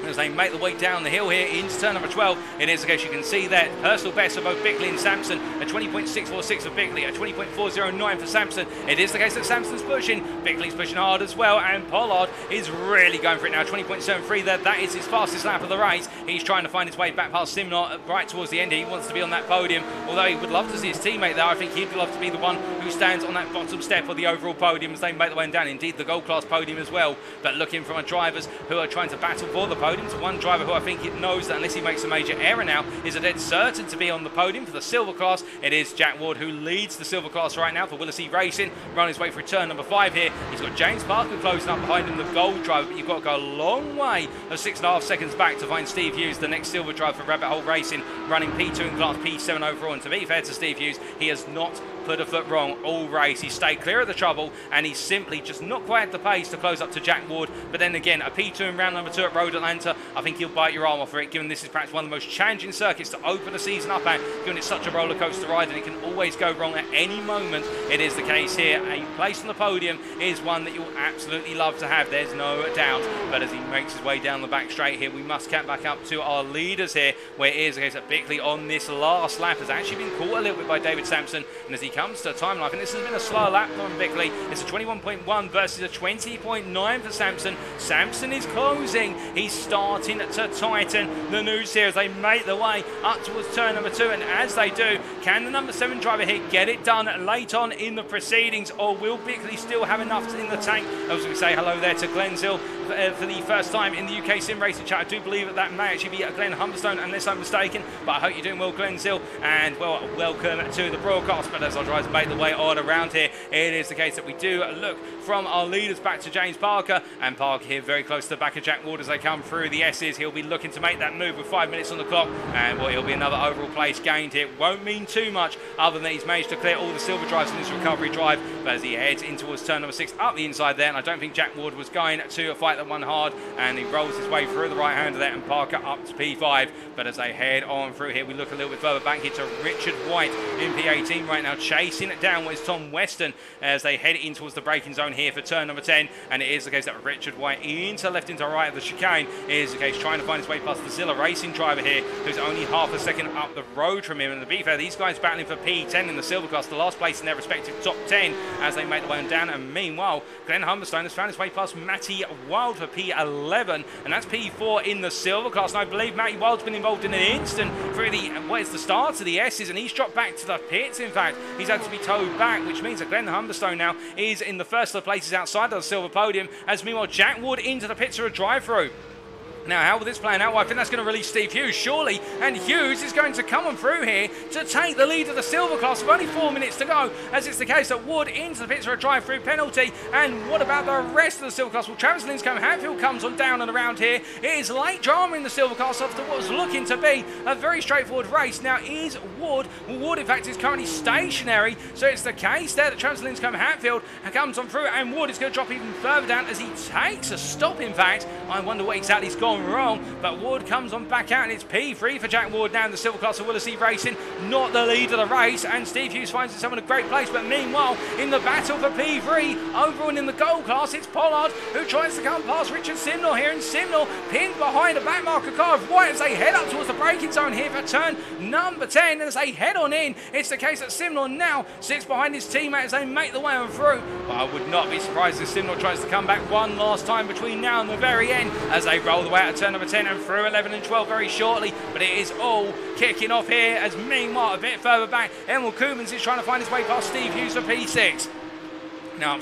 as they make the way down the hill here into turn number 12. It is the case you can see there, personal best for both Bickley and Sampson, a 20.646 for Bickley, a 20.409 for Sampson. It is the case that Sampson's pushing, Bickley's pushing hard as well, and Pollard is really going for it now, 20.73 there. That is his fastest lap of the race. He's trying to find his way back past Simnov right towards the end. He wants to be on that podium, although he would love to see his teammate there. I think he'd love to be the one who stands on that bottom step of the overall podium as they make the way down, indeed the gold class podium as well. But looking from a drivers who are trying to battle for the podium to one driver who I think it knows that unless he makes a major error now is a dead certain to be on the podium for the silver class. It is Jack Ward who leads the silver class right now for UKSimRacing Racing, running his way through turn number 5 here. He's got James Parker closing up behind him, the gold driver, but you've got to go a long way of 6.5 seconds back to find Steve Hughes, the next silver driver for Rabbit Hole Racing, running P2 in class, P7 overall. And to be fair to Steve Hughes, he has not put a foot wrong all race. He stayed clear of the trouble, and he's simply just not quite at the pace to close up to Jack Ward. But then again, a P2 in round number 2 at Road Atlanta, I think he'll bite your arm off for it, given this is perhaps one of the most challenging circuits to open a season up at, given it's such a roller coaster ride and it can always go wrong at any moment. It is the case here. A place on the podium is one that you'll absolutely love to have, there's no doubt. But as he makes his way down the back straight here, we must cap back up to our leaders here, where it is the case that Bickley on this last lap has actually been caught a little bit by David Sampson, and as he comes to time life, and this has been a slow lap from Bickley, it's a 21.1 versus a 20.9 for Sampson. Sampson is closing, he's starting to tighten the noose here as they make their way up towards turn number 2, and as they do, can the number 7 driver here get it done late on in the proceedings, or will Bickley still have enough in the tank? As we say hello there to Glenn Zill for the first time in the UKSimRacing chat. I do believe that may actually be Glenn Humberstone, unless I'm mistaken, but I hope you're doing well, Glenn Zill, and well, welcome to the broadcast. But as our drivers make the way on around here, it is the case that we do look from our leaders back to James Parker, and Parker here very close to the back of Jack Ward as they come through the S's. He'll be looking to make that move with 5 minutes on the clock, and well, it'll be another overall place gained here. Won't mean too much other than he's managed to clear all the silver drives in this recovery drive, but as he heads in towards turn number 6 up the inside there, and I don't think Jack Ward was going to fight that one hard, and he rolls his way through the right hander there, and Parker up to P5. But as they head on through here, we look a little bit further back here to Richard White in P18 right now, chasing it down with Tom Weston as they head in towards the braking zone here for turn number 10, and it is the case that Richard White into left into right of the chicane is the case, trying to find his way past the Zilla Racing driver here, who's only half a second up the road from him. And to be fair, these guys battling for P10 in the silver class, the last place in their respective top 10 as they make their way on down. And meanwhile, Glenn Humberstone has found his way past Matty Wild for P11, and that's P4 in the silver class. And I believe Matty Wild's been involved in an instant through the start of the S's, and he's dropped back to the pits. In fact, he's had to be towed back, which means that Glenn Humberstone now is in the first of the places outside of the silver podium, as meanwhile Jack Ward into the pits for a drive-through. Now, how will this plan out? Well, I think that's going to release Steve Hughes, surely. And Hughes is going to come on through here to take the lead of the silver class with only 4 minutes to go, as it's the case that Wood into the pits for a drive-through penalty. And what about the rest of the silver class? Well, Travis Linscombe-Hatfield comes on down and around here. It is late drama in the silver class after what was looking to be a very straightforward race. Now, is Wood? Well, Wood, in fact, is currently stationary. So it's the case there that Travis Linscombe-Hatfield comes on through, and Wood is going to drop even further down as he takes a stop, in fact. I wonder what exactly has gone wrong, but Ward comes on back out, and it's P3 for Jack Ward now in the silver class of UKSimRacing, not the lead of the race, and Steve Hughes finds himself in a great place. But meanwhile, in the battle for P3 over and in the gold class, it's Pollard who tries to come past Richard Simnor here, and Simnor pinned behind a backmarker car of White as they head up towards the braking zone here for turn number 10. And as they head on in, it's the case that Simnor now sits behind his teammate as they make the way on through. But I would not be surprised if Simnor tries to come back one last time between now and the very end as they roll the way out of turn number 10 and through 11 and 12 very shortly. But it is all kicking off here as meanwhile a bit further back, Emil Koopmans is trying to find his way past Steve Hughes for P6. Now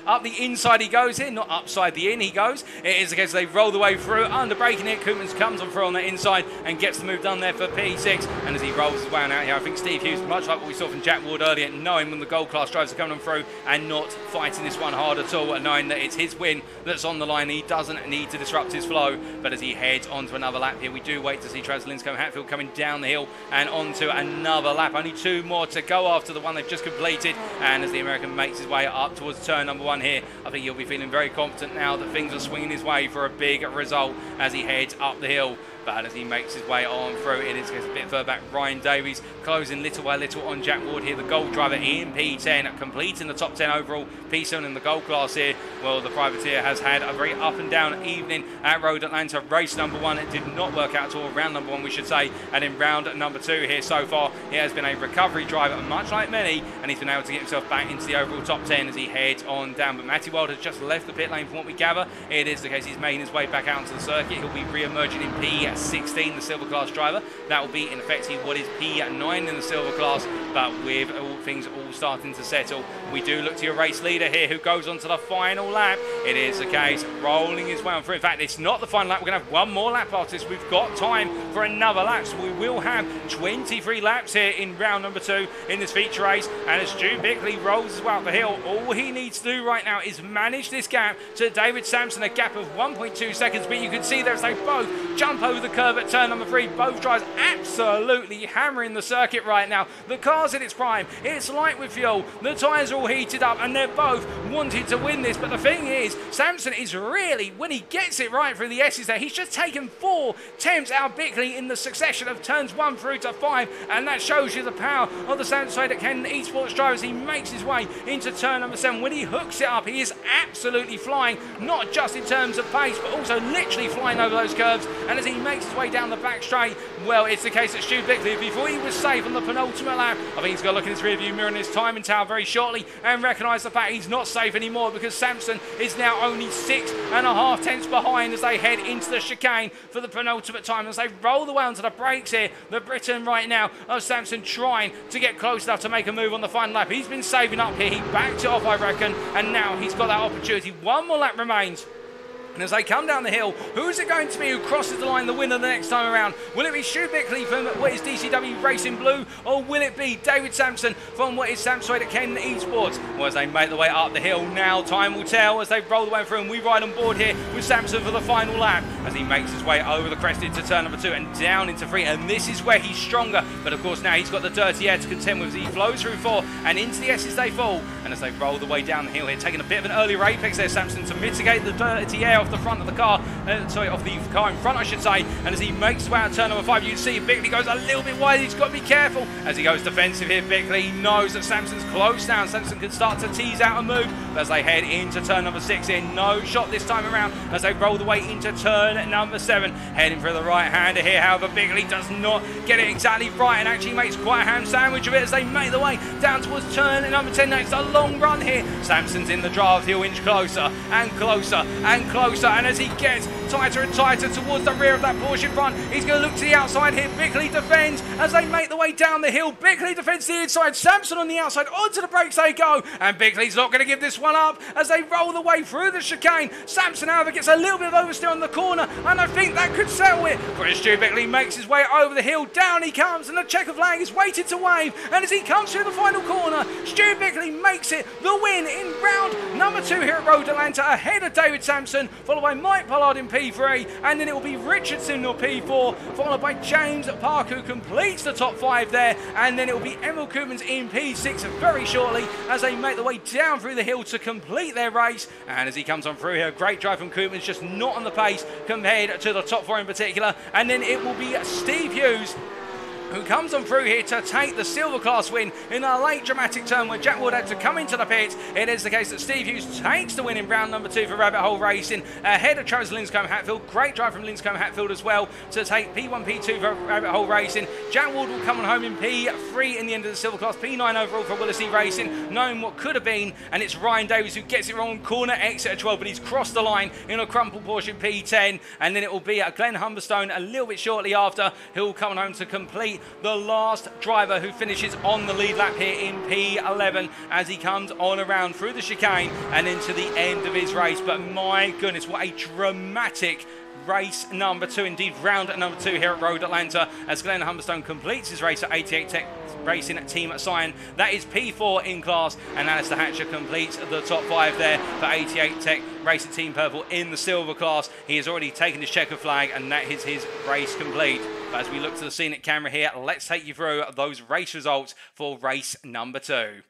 up the inside he goes here, not upside the in he goes. It is the case they roll the way through, under braking it. Koopmans comes on through on the inside and gets the move done there for P6. And as he rolls his way on out here, I think Steve Hughes, much like what we saw from Jack Ward earlier, knowing when the gold class drivers are coming on through and not fighting this one hard at all, and knowing that it's his win that's on the line, he doesn't need to disrupt his flow. But as he heads onto another lap here, we do wait to see Travis Linscombe-Hatfield coming down the hill and onto another lap. Only 2 more to go after the one they've just completed. And as the American makes his way up towards turn number 1 here, I think he'll be feeling very confident now that things are swinging his way for a big result as he heads up the hill. But as he makes his way on through, it is a bit further back. Ryan Davies closing little by little on Jack Ward here, the gold driver in P10, completing the top 10 overall, P7 in the gold class here. Well, the privateer has had a very up and down evening at Road Atlanta. Race number 1, it did not work out at all. Round number 1, we should say. And in round number 2 here so far, he has been a recovery driver, much like many, and he's been able to get himself back into the overall top 10 as he heads on down. But Matty Wild has just left the pit lane from what we gather. It is the case he's making his way back out into the circuit. He'll be re-emerging in P16, the silver class driver. That will be in effect what is P9 in the silver class, but with all things all starting to settle, we do look to your race leader here who goes on to the final lap. It is the case, rolling his way on through. In fact, it's not the final lap. We're going to have one more lap after this. We've got time for another lap, so we will have 23 laps here in round number 2 in this feature race. And as Stu Bickley rolls as well up the hill, all he needs to do right now is manage this gap to David Sampson, a gap of 1.2 seconds. But you can see there as they both jump over the curb at turn number 3. Both drivers absolutely hammering the circuit right now. The car's in its prime. It's light with fuel. The tyres are all heated up and they're both wanting to win this. But the thing is, Samson is really, when he gets it right through the S's there, he's just taken 4 attempts out of Bickley in the succession of turns 1 through to 5. And that shows you the power of the Untitled Chapter esports driver as he makes his way into turn number 7. When he hooks it up, he is absolutely flying, not just in terms of pace, but also literally flying over those curves. And as he makes his way down the back straight, well, it's the case that Stu Bickley, before he was safe on the penultimate lap, I think he's got to look in his rearview mirror and his timing tower very shortly and recognise the fact he's not safe anymore, because Samson is now only 6.5 tenths behind as they head into the chicane for the penultimate time. As they roll the way onto the brakes here, the Britain right now of Samson trying to get close enough to make a move on the final lap. He's been saving up here. He backed it off, I reckon, and now he's got that opportunity. One more lap remains. And as they come down the hill, who is it going to be who crosses the line, the winner the next time around? Will it be Stu Bickley from what is DCW Racing Blue, or will it be David Sampson from what is Samsung Ken Esports? Well, as they make their way up the hill now, time will tell as they roll the way through, and we ride on board here with Sampson for the final lap as he makes his way over the crest into turn number 2 and down into 3, and this is where he's stronger. But of course now he's got the dirty air to contend with as he flows through 4 and into the S's they fall. And as they roll the way down the hill here, taking a bit of an earlier apex there, Sampson, to mitigate the dirty air off the front of the car, off the car in front, I should say. And as he makes his way out turn number 5, you can see Bickley goes a little bit wide. He's got to be careful as he goes defensive here. Bickley he knows that Sampson's close down. Sampson can start to tease out a move. But as they head into turn number 6 here, no shot this time around as they roll the way into turn number 7, heading for the right-hander here. However, Bickley does not get it exactly right and actually makes quite a ham sandwich of it as they make their way down towards turn number 10. Now it's a long run here. Sampson's in the draft. He'll inch closer and closer and closer, and as he gets tighter and tighter towards the rear of that Porsche in front, he's going to look to the outside here. Bickley defends as they make the way down the hill. Bickley defends the inside. Sampson on the outside. Onto the brakes they go, and Bickley's not going to give this one up as they roll the way through the chicane. Sampson, however, gets a little bit of oversteer on the corner, and I think that could settle it. But Stu Bickley makes his way over the hill. Down he comes, and the checker flag is waiting to wave. And as he comes through the final corner, Stu Bickley makes it the win in round number 2 here at Road Atlanta, ahead of David Sampson, followed by Mike Pollard in P3, and then it will be Richardson or P4, followed by James Park, who completes the top 5 there, and then it will be Emil Koopmans in P6 very shortly as they make their way down through the hill to complete their race. And as he comes on through here, great drive from Koopmans, just not on the pace compared to the top 4 in particular, and then it will be Steve Hughes who comes on through here to take the silver class win in a late dramatic turn where Jack Ward had to come into the pits. It is the case that Steve Hughes takes the win in round number 2 for Rabbit Hole Racing ahead of Travis Linscombe Hatfield. Great drive from Linscombe Hatfield as well to take P1, P2 for Rabbit Hole Racing. Jack Ward will come on home in P3 in the end of the silver class, P9 overall for Willis Racing, knowing what could have been. And it's Ryan Davies who gets it wrong, corner exit at 12, but he's crossed the line in a crumpled Porsche in P10. And then it will be Glenn Humberstone a little bit shortly after, who will come on home to complete the last driver who finishes on the lead lap here in P11 as he comes on around through the chicane and into the end of his race. But my goodness, what a dramatic race number 2, indeed round number 2 here at Road Atlanta, as Glenn Humberstone completes his race at 88 Tech Racing Team Sion. That is P4 in class, and Aleister Hatcher completes the top 5 there for 88 Tech Racing Team Purple in the silver class. He has already taken his checker flag, and that is his race complete. But as we look to the scenic camera here, let's take you through those race results for race number 2.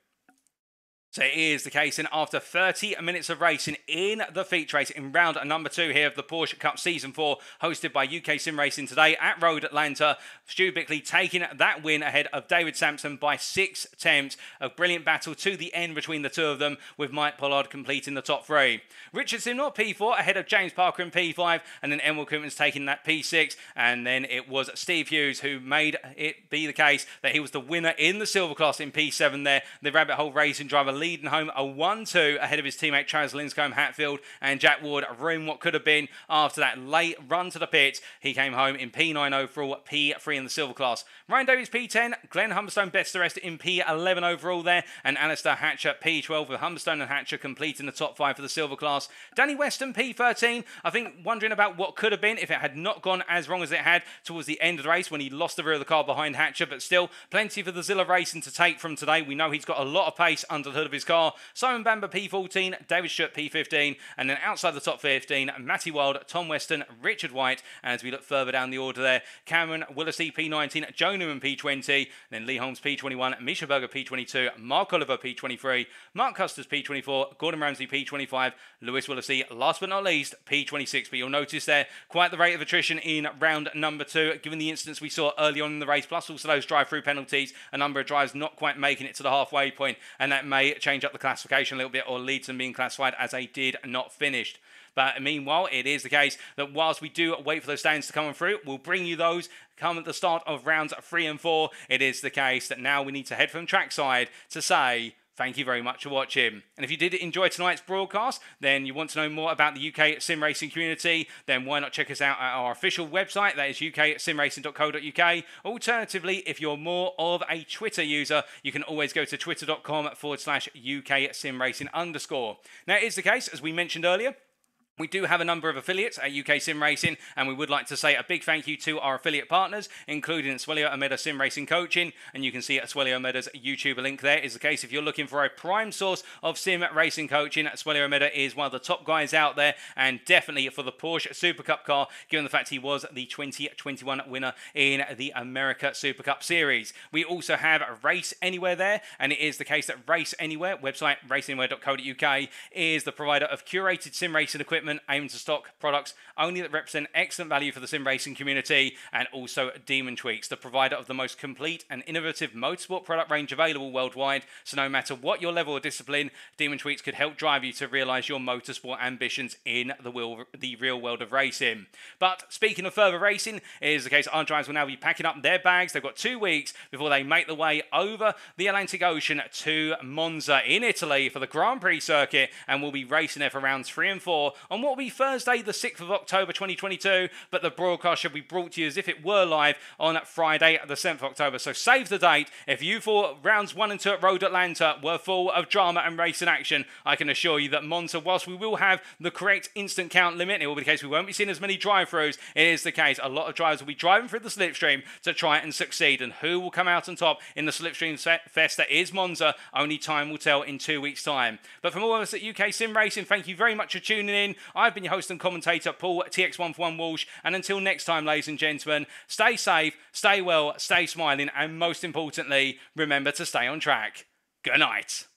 So it is the case, and after 30 minutes of racing in the feature race in round number 2 here of the Porsche Cup Season 4, hosted by UKSimRacing today at Road Atlanta, Stu Bickley taking that win ahead of David Sampson by 6 attempts. A brilliant battle to the end between the two of them, with Mike Pollard completing the top 3. Richardson or P4 ahead of James Parker in P5, and then Emil Koopmans taking that P6, and then it was Steve Hughes who made it be the case that he was the winner in the silver class in P7 there. The Rabbit Hole Racing driver leading home a 1-2 ahead of his teammate Travis Linscombe Hatfield, and Jack Ward ruined what could have been after that late run to the pits. He came home in P9 overall, P3 in the silver class. Ryan Davies P10, Glenn Humberstone best the rest in P11 overall there, and Aleister Hatcher P12 with Humberstone and Hatcher completing the top 5 for the silver class. Danny Weston P13, I think wondering about what could have been if it had not gone as wrong as it had towards the end of the race when he lost the rear of the car behind Hatcher, but still plenty for the Zilla Racing to take from today. We know he's got a lot of pace under the hood of his car. Simon Bamber P14, David Stewart P15, and then outside the top 15, Matty Wild, Tom Weston, Richard White, and as we look further down the order there, Cameron Willisey P19, Joe Newman P20, then Lee Holmes P21, Misha Berger P22, Mark Oliver P23, Mark Custers P24, Gordon Ramsay P25, Lewis Willisey, last but not least, P26. But you'll notice there quite the rate of attrition in round number 2, given the instance we saw early on in the race, plus also those drive-through penalties, a number of drivers not quite making it to the halfway point, and that may change up the classification a little bit or lead to them being classified as they did not finish. But meanwhile, it is the case that whilst we do wait for those standings to come through, we'll bring you those come at the start of rounds 3 and 4. It is the case that now we need to head from trackside to say thank you very much for watching. And if you did enjoy tonight's broadcast, then you want to know more about the UK sim racing community, then why not check us out at our official website, that is UKSimRacing.co.uk. Alternatively, if you're more of a Twitter user, you can always go to twitter.com/UKSimRacing_. Now, it is the case, as we mentioned earlier, we do have a number of affiliates at UKSimRacing, and we would like to say a big thank you to our affiliate partners, including Swelio Ameda Sim Racing Coaching, and you can see at Swelio Ameda's YouTube link there. Is the case if you're looking for a prime source of sim racing coaching, Swelio Ameda is one of the top guys out there, and definitely for the Porsche Super Cup car, given the fact he was the 2021 winner in the America Super Cup Series. We also have Race Anywhere there, and it is the case that Race Anywhere, website raceanywhere.co.uk, is the provider of curated sim racing equipment aiming to stock products only that represent excellent value for the sim racing community, and also Demon Tweaks, the provider of the most complete and innovative motorsport product range available worldwide. So no matter what your level of discipline, Demon Tweaks could help drive you to realise your motorsport ambitions in the real world of racing. But speaking of further racing, it is the case our drivers will now be packing up their bags. They've got 2 weeks before they make their way over the Atlantic Ocean to Monza in Italy for the Grand Prix circuit, and will be racing there for rounds 3 and 4 on what will be Thursday the 6th of October 2022, but the broadcast should be brought to you as if it were live on Friday the 7th of October. So save the date. If you thought rounds 1 and 2 at Road Atlanta were full of drama and racing action, I can assure you that Monza, whilst we will have the correct instant count limit, it will be the case we won't be seeing as many drive-throughs. It is the case a lot of drivers will be driving through the slipstream to try and succeed, and who will come out on top in the slipstream fest that is Monza, only time will tell in 2 weeks' time. But from all of us at UK Sim Racing, thank you very much for tuning in. I've been your host and commentator, Paul TX141 Walsh, and until next time, ladies and gentlemen, stay safe, stay well, stay smiling, and most importantly, remember to stay on track. Good night.